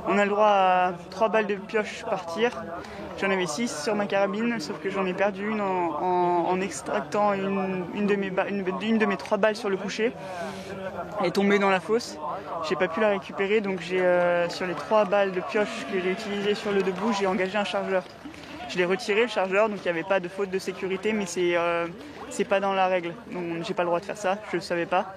on a le droit à 3 balles de pioche par tir. J'en avais 6 sur ma carabine, sauf que j'en ai perdu une en extractant une de mes 3 balles sur le coucher. Elle est tombée dans la fosse. J'ai pas pu la récupérer, donc sur les 3 balles de pioche que j'ai utilisées sur le debout, j'ai engagé un chargeur. Je l'ai retiré le chargeur, donc il n'y avait pas de faute de sécurité, mais c'est pas dans la règle. Donc j'ai pas le droit de faire ça, je le savais pas.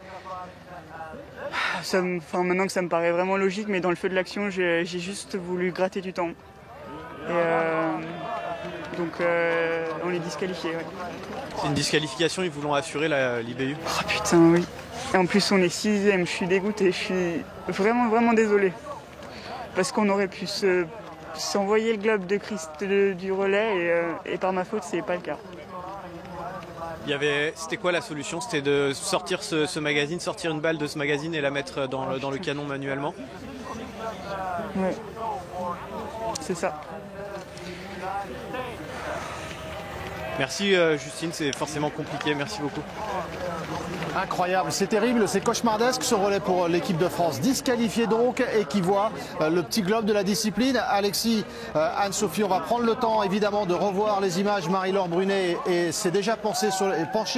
Maintenant que ça me paraît vraiment logique, mais dans le feu de l'action, j'ai juste voulu gratter du temps. Donc on est disqualifié. Ouais. C'est une disqualification, ils vous l'ont assuré l'IBU. Oh putain, oui. Et en plus on est 6e, je suis dégoûté, je suis vraiment désolé. Parce qu'on aurait pu s'envoyer le globe du relais et par ma faute c'est pas le cas. C'était quoi la solution? C'était de sortir ce magazine, sortir une balle de ce magazine et la mettre dans le canon manuellement? Ouais, c'est ça. Merci Justine, c'est forcément compliqué, merci beaucoup. Incroyable, c'est terrible, c'est cauchemardesque ce relais pour l'équipe de France. Disqualifié donc et qui voit le petit globe de la discipline. Alexis, Anne-Sophie, on va prendre le temps évidemment de revoir les images. Marie-Laure Brunet et c'est déjà penché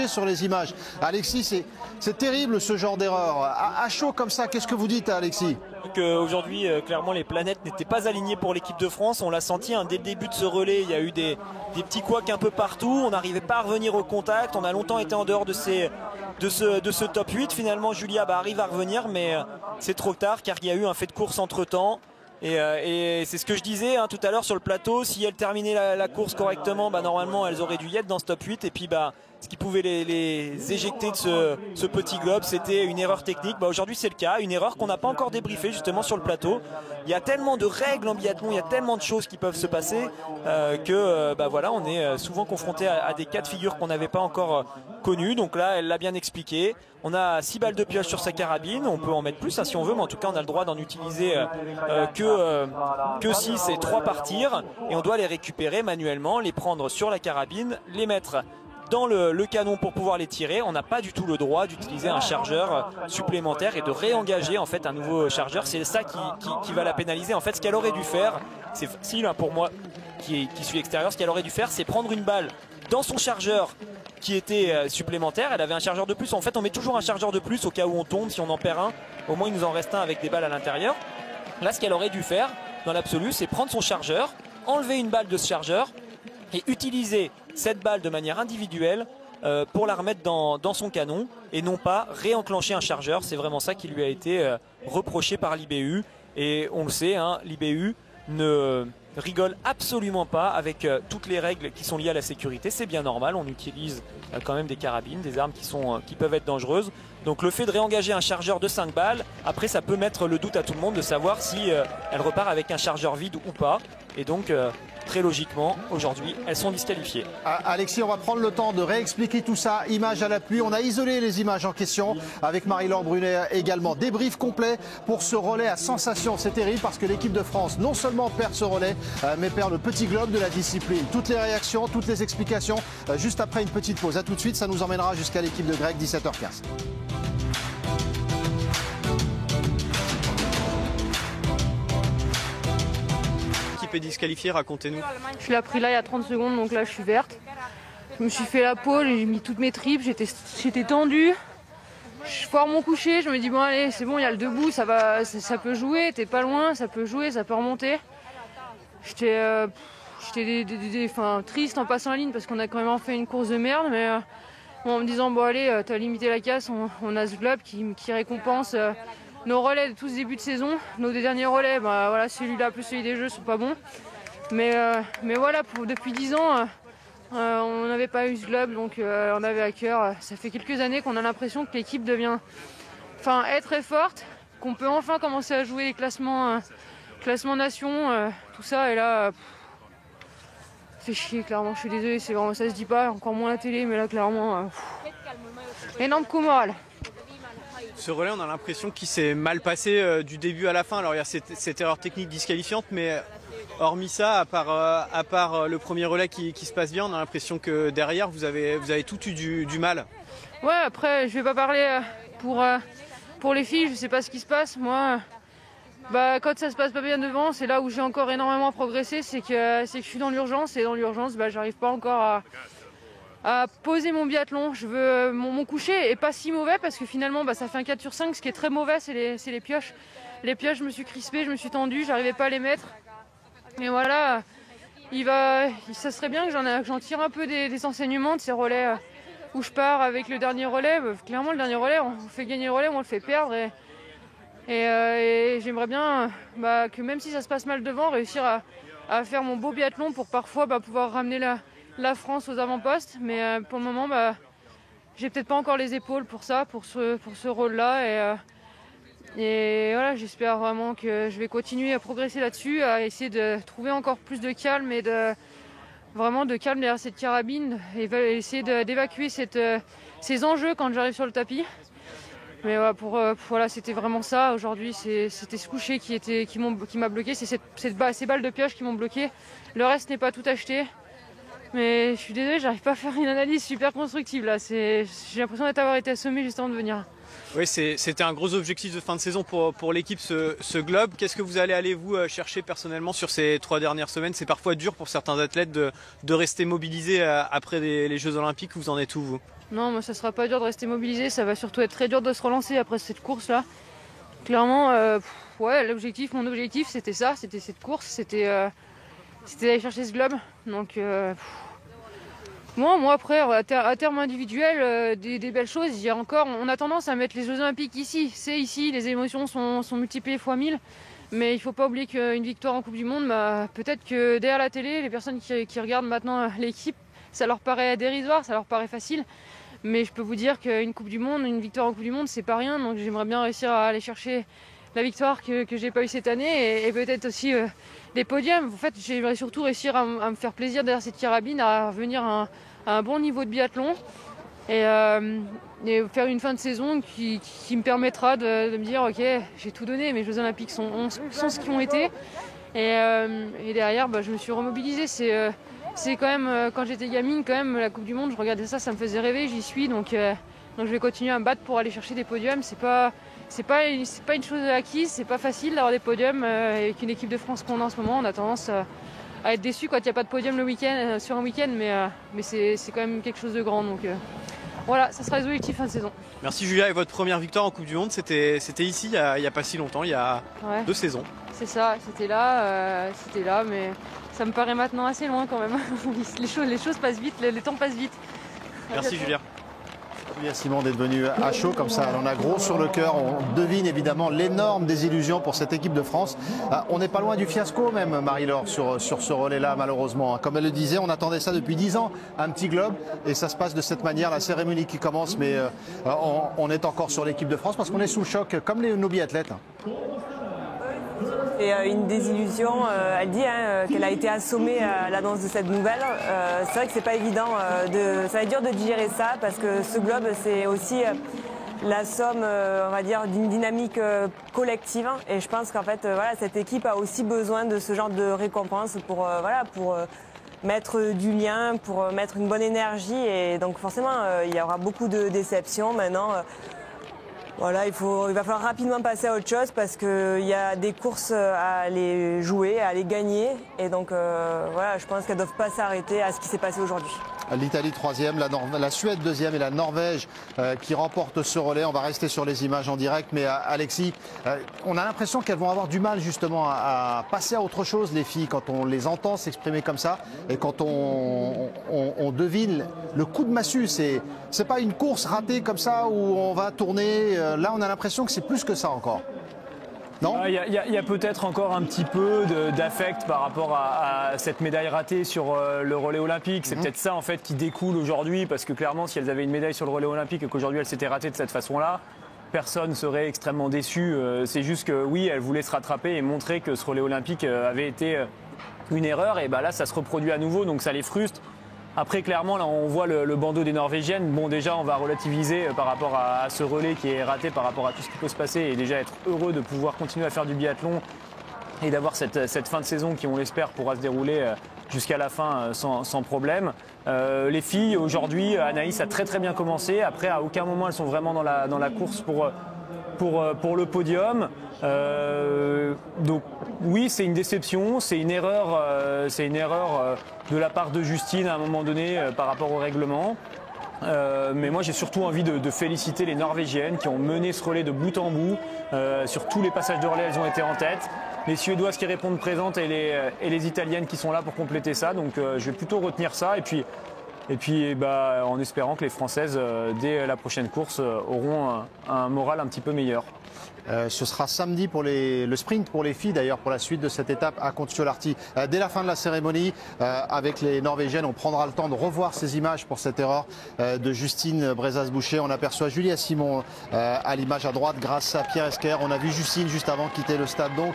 sur les images. Alexis, c'est terrible ce genre d'erreur. À chaud comme ça, qu'est-ce que vous dites Alexis? Aujourd'hui, clairement, les planètes n'étaient pas alignées pour l'équipe de France. On l'a senti dès le début de ce relais. Il y a eu des petits couacs un peu partout. On n'arrivait pas à revenir au contact. On a longtemps été en dehors de ce top 8. Finalement, Julia arrive à revenir, mais c'est trop tard car il y a eu un fait de course entre-temps. Et c'est ce que je disais tout à l'heure sur le plateau. Si elles terminaient la course correctement, normalement, elles auraient dû y être dans ce top 8. Et puis, ce qui pouvait les éjecter de ce petit globe, c'était une erreur technique. Aujourd'hui c'est le cas, une erreur qu'on n'a pas encore débriefée justement sur le plateau. Il y a tellement de règles en biathlon, il y a tellement de choses qui peuvent se passer que voilà, on est souvent confronté à des cas de figure qu'on n'avait pas encore connus. Donc là elle l'a bien expliqué. On a 6 balles de pioche sur sa carabine, on peut en mettre plus si on veut, mais en tout cas on a le droit d'en utiliser que 6 et 3 par tir. Et on doit les récupérer manuellement, les prendre sur la carabine, les mettre dans le canon pour pouvoir les tirer. On n'a pas du tout le droit d'utiliser un chargeur supplémentaire et de réengager en fait un nouveau chargeur. C'est ça qui va la pénaliser. En fait, ce qu'elle aurait dû faire, c'est facile hein, pour moi qui suis extérieur, ce qu'elle aurait dû faire, c'est prendre une balle dans son chargeur qui était supplémentaire. Elle avait un chargeur de plus. En fait, on met toujours un chargeur de plus au cas où on tombe. Si on en perd un, au moins il nous en reste un avec des balles à l'intérieur. Là, ce qu'elle aurait dû faire dans l'absolu, c'est prendre son chargeur, enlever une balle de ce chargeur et utiliser cette balle de manière individuelle pour la remettre dans son canon et non pas réenclencher un chargeur. C'est vraiment ça qui lui a été reproché par l'IBU. Et on le sait, hein, l'IBU ne rigole absolument pas avec toutes les règles qui sont liées à la sécurité. C'est bien normal, on utilise quand même des carabines, des armes qui peuvent être dangereuses. Donc le fait de réengager un chargeur de 5 balles, après ça peut mettre le doute à tout le monde de savoir si elle repart avec un chargeur vide ou pas. Et donc très logiquement, aujourd'hui, elles sont disqualifiées. Alexis, on va prendre le temps de réexpliquer tout ça, image à l'appui. On a isolé les images en question avec Marie-Laure Brunet également. Débrief complet pour ce relais à sensation. C'est terrible parce que l'équipe de France non seulement perd ce relais, mais perd le petit globe de la discipline. Toutes les réactions, toutes les explications, juste après une petite pause. A tout de suite, ça nous emmènera jusqu'à l'équipe de Greg, 17h15. Est disqualifié, racontez-nous. Je l'ai pris là il y a 30 secondes, donc là je suis verte. Je me suis fait la pole, j'ai mis toutes mes tripes, j'étais tendue. Je foire mon coucher, je me dis bon allez c'est bon, il y a le debout, ça peut jouer, t'es pas loin, ça peut jouer, ça peut remonter. J'étais triste en passant la ligne parce qu'on a quand même fait une course de merde, mais en me disant bon allez t'as limité la casse, on a ce globe qui récompense nos relais de tout ce début de saison. Nos derniers relais, voilà, celui-là plus celui des Jeux sont pas bons. Mais voilà, depuis 10 ans, on n'avait pas eu ce globe, donc on avait à cœur. Ça fait quelques années qu'on a l'impression que l'équipe est très forte, qu'on peut enfin commencer à jouer les classements nations, tout ça. Et là, fait chier, clairement. Je suis désolée, c'est vraiment, ça se dit pas, encore moins à la télé, mais là, clairement, énorme coup moral. Ce relais, on a l'impression qu'il s'est mal passé du début à la fin. Alors il y a cette erreur technique disqualifiante, mais hormis ça, à part le premier relais qui se passe bien, on a l'impression que derrière, vous avez tout eu du mal. Ouais, après, je vais pas parler pour les filles, je sais pas ce qui se passe. Moi, quand ça se passe pas bien devant, c'est là où j'ai encore énormément progressé, c'est que je suis dans l'urgence, et dans l'urgence, j'arrive pas encore à poser mon biathlon. Mon coucher est pas si mauvais parce que finalement ça fait un 4 sur 5. Ce qui est très mauvais c'est les pioches. Les pioches, je me suis crispée, je me suis tendue, j'arrivais pas à les mettre. Et voilà, ça serait bien que j'en tire un peu des enseignements de ces relais où je pars avec le dernier relais. Clairement le dernier relais, on fait gagner le relais ou on le fait perdre. Et j'aimerais bien que même si ça se passe mal devant, réussir à faire mon beau biathlon pour parfois pouvoir ramener la France aux avant-postes, mais pour le moment j'ai peut-être pas encore les épaules pour ça, pour ce rôle-là, et voilà, j'espère vraiment que je vais continuer à progresser là-dessus, à essayer de trouver encore plus de calme et vraiment de calme derrière cette carabine et essayer d'évacuer ces enjeux quand j'arrive sur le tapis. Mais voilà, c'était vraiment ça. Aujourd'hui, c'était ce coucher qui m'a bloqué, c'est ces balles de pioche qui m'ont bloqué. Le reste n'est pas tout acheté. Mais je suis désolée, j'arrive pas à faire une analyse super constructive là. J'ai l'impression d'avoir été assommée juste avant de venir. Oui, c'était un gros objectif de fin de saison pour l'équipe, ce globe. Qu'est-ce que vous allez vous chercher personnellement sur ces 3 dernières semaines? C'est parfois dur pour certains athlètes de rester mobilisés après les Jeux Olympiques. Vous en êtes où, vous? Non, moi ça sera pas dur de rester mobilisé. Ça va surtout être très dur de se relancer après cette course-là. Clairement, mon objectif c'était ça, c'était cette course, c'était d'aller chercher ce globe. Donc moi après à terme individuel, des belles choses. Il y a encore, on a tendance à mettre les Jeux Olympiques ici. C'est ici, les émotions sont multipliées fois 1000. Mais il faut pas oublier qu'une victoire en Coupe du Monde, peut-être que derrière la télé, les personnes qui regardent maintenant l'équipe ça leur paraît dérisoire, ça leur paraît facile. Mais je peux vous dire qu'une Coupe du Monde, une victoire en Coupe du Monde, c'est pas rien. Donc j'aimerais bien réussir à aller chercher la victoire que j'ai pas eu cette année et peut-être aussi des podiums. En fait, j'aimerais surtout réussir à me faire plaisir derrière cette carabine, à revenir à un bon niveau de biathlon et faire une fin de saison qui me permettra de me dire ok, j'ai tout donné, mes Jeux Olympiques sont ce qu'ils ont été et derrière je me suis remobilisée. C'est quand même, quand j'étais gamine, quand même, la Coupe du Monde, je regardais ça, ça me faisait rêver, j'y suis, donc je vais continuer à me battre pour aller chercher des podiums. C'est pas une chose acquise, c'est pas facile d'avoir des podiums avec une équipe de France qu'on a en ce moment. On a tendance à être déçu quand il n'y a pas de podium le week-end, sur un week-end, mais c'est quand même quelque chose de grand. Donc voilà, ça sera les objectifs fin de saison. Merci Julia, et votre première victoire en Coupe du Monde, c'était ici il y a pas si longtemps, il y a 2 saisons. C'est ça, c'était là, mais ça me paraît maintenant assez loin quand même. Les choses passent vite, les temps passent vite. Merci Julia. Julia Simon d'être venue à chaud comme ça, elle en a gros sur le cœur. On devine évidemment l'énorme désillusion pour cette équipe de France. On n'est pas loin du fiasco même, Marie-Laure, sur ce relais-là malheureusement. Comme elle le disait, on attendait ça depuis 10 ans, un petit globe, et ça se passe de cette manière, la cérémonie qui commence, mais on est encore sur l'équipe de France parce qu'on est sous le choc, comme nos biathlètes. C'est une désillusion. Elle dit qu'elle a été assommée à l'annonce de cette nouvelle. C'est vrai que c'est pas évident. Ça va être dur de digérer ça parce que ce globe, c'est aussi la somme, on va dire, d'une dynamique collective. Et je pense qu'en fait, cette équipe a aussi besoin de ce genre de récompense pour mettre du lien, pour mettre une bonne énergie. Et donc forcément, il y aura beaucoup de déceptions maintenant. Voilà, il va falloir rapidement passer à autre chose parce qu'il y a des courses à aller jouer, à aller gagner. Et donc, je pense qu'elles ne doivent pas s'arrêter à ce qui s'est passé aujourd'hui. L'Italie 3e, la Suède 2e et la Norvège qui remportent ce relais. On va rester sur les images en direct. Mais Alexis, on a l'impression qu'elles vont avoir du mal justement à passer à autre chose, les filles, quand on les entend s'exprimer comme ça et quand on devine le coup de massue. C'est pas une course ratée comme ça où on va tourner. Là, on a l'impression que c'est plus que ça encore. Non ? Il y a peut-être encore un petit peu d'affect par rapport à cette médaille ratée sur le relais olympique. C'est peut-être ça en fait qui découle aujourd'hui, parce que clairement si elles avaient une médaille sur le relais olympique et qu'aujourd'hui elles s'étaient ratées de cette façon-là, personne serait extrêmement déçu. C'est juste que oui, elles voulaient se rattraper et montrer que ce relais olympique avait été une erreur, et là ça se reproduit à nouveau, donc ça les frustre. Après, clairement, là, on voit le bandeau des Norvégiennes. Bon, déjà, on va relativiser par rapport à ce relais qui est raté par rapport à tout ce qui peut se passer, et déjà être heureux de pouvoir continuer à faire du biathlon et d'avoir cette fin de saison qui, on l'espère, pourra se dérouler jusqu'à la fin sans problème. Les filles, aujourd'hui, Anaïs a très très bien commencé. Après, à aucun moment, elles sont vraiment dans la course pour le podium. Donc oui, c'est une déception, c'est une erreur de la part de Justine à un moment donné par rapport au règlement. Mais moi j'ai surtout envie de féliciter les Norvégiennes qui ont mené ce relais de bout en bout. Sur tous les passages de relais, elles ont été en tête. Les Suédoises qui répondent présentes et les Italiennes qui sont là pour compléter ça. Donc je vais plutôt retenir ça. Et puis en espérant que les Françaises, dès la prochaine course, auront un moral un petit peu meilleur. Ce sera samedi pour le sprint pour les filles, d'ailleurs, pour la suite de cette étape à Kontiolahti. Dès la fin de la cérémonie, avec les Norvégiennes, on prendra le temps de revoir ces images pour cette erreur de Justine Brezas-Boucher. On aperçoit Julia Simon à l'image à droite grâce à Pierre Esquer. On a vu Justine juste avant quitter le stade. Donc,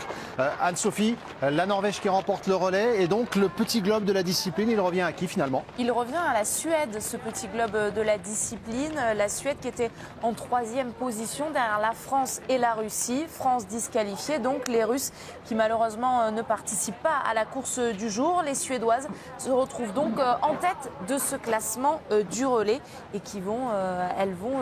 Anne-Sophie, la Norvège qui remporte le relais, et donc le petit globe de la discipline, il revient à qui finalement ? Il revient à la Suède, ce petit globe de la discipline. La Suède qui était en 3e position derrière la France et la Russie. France disqualifiée, donc les Russes qui malheureusement ne participent pas à la course du jour. Les Suédoises se retrouvent donc en tête de ce classement du relais et elles vont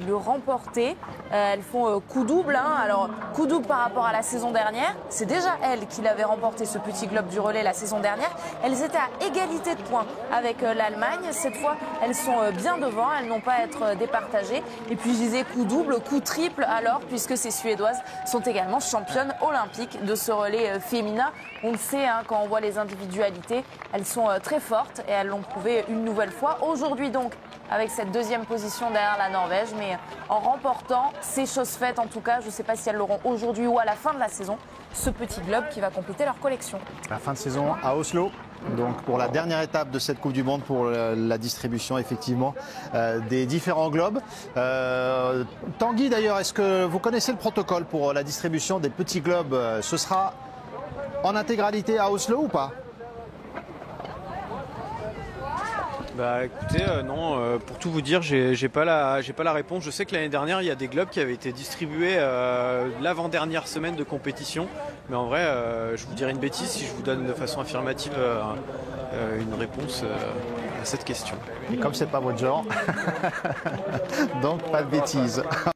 le remporter. Elles font coup double. Alors coup double par rapport à la saison dernière. C'est déjà elles qui l'avaient remporté, ce petit globe du relais, la saison dernière. Elles étaient à égalité de points avec l'Allemagne. Cette fois, elles sont bien devant. Elles n'ont pas à être départagées. Et puis je disais coup double, coup triple alors, puisque ces Suédoises sont également championnes olympiques de ce relais féminin. On le sait, quand on voit les individualités, elles sont très fortes et elles l'ont prouvé une nouvelle fois. Aujourd'hui donc, avec cette 2e position derrière la Norvège, mais en remportant, c'est chose faite en tout cas. Je ne sais pas si elles l'auront aujourd'hui ou à la fin de la saison, ce petit globe qui va compléter leur collection. La fin de saison à Oslo. Donc pour la dernière étape de cette Coupe du Monde, pour la distribution effectivement des différents globes. Tanguy d'ailleurs, est-ce que vous connaissez le protocole pour la distribution des petits globes? Ce sera en intégralité à Oslo ou pas? Bah écoutez, non, pour tout vous dire, j'ai pas la réponse. Je sais que l'année dernière, il y a des globes qui avaient été distribués l'avant-dernière semaine de compétition. Mais en vrai, je vous dirais une bêtise si je vous donne de façon affirmative une réponse à cette question. Et comme c'est pas votre genre, donc pas de bêtises.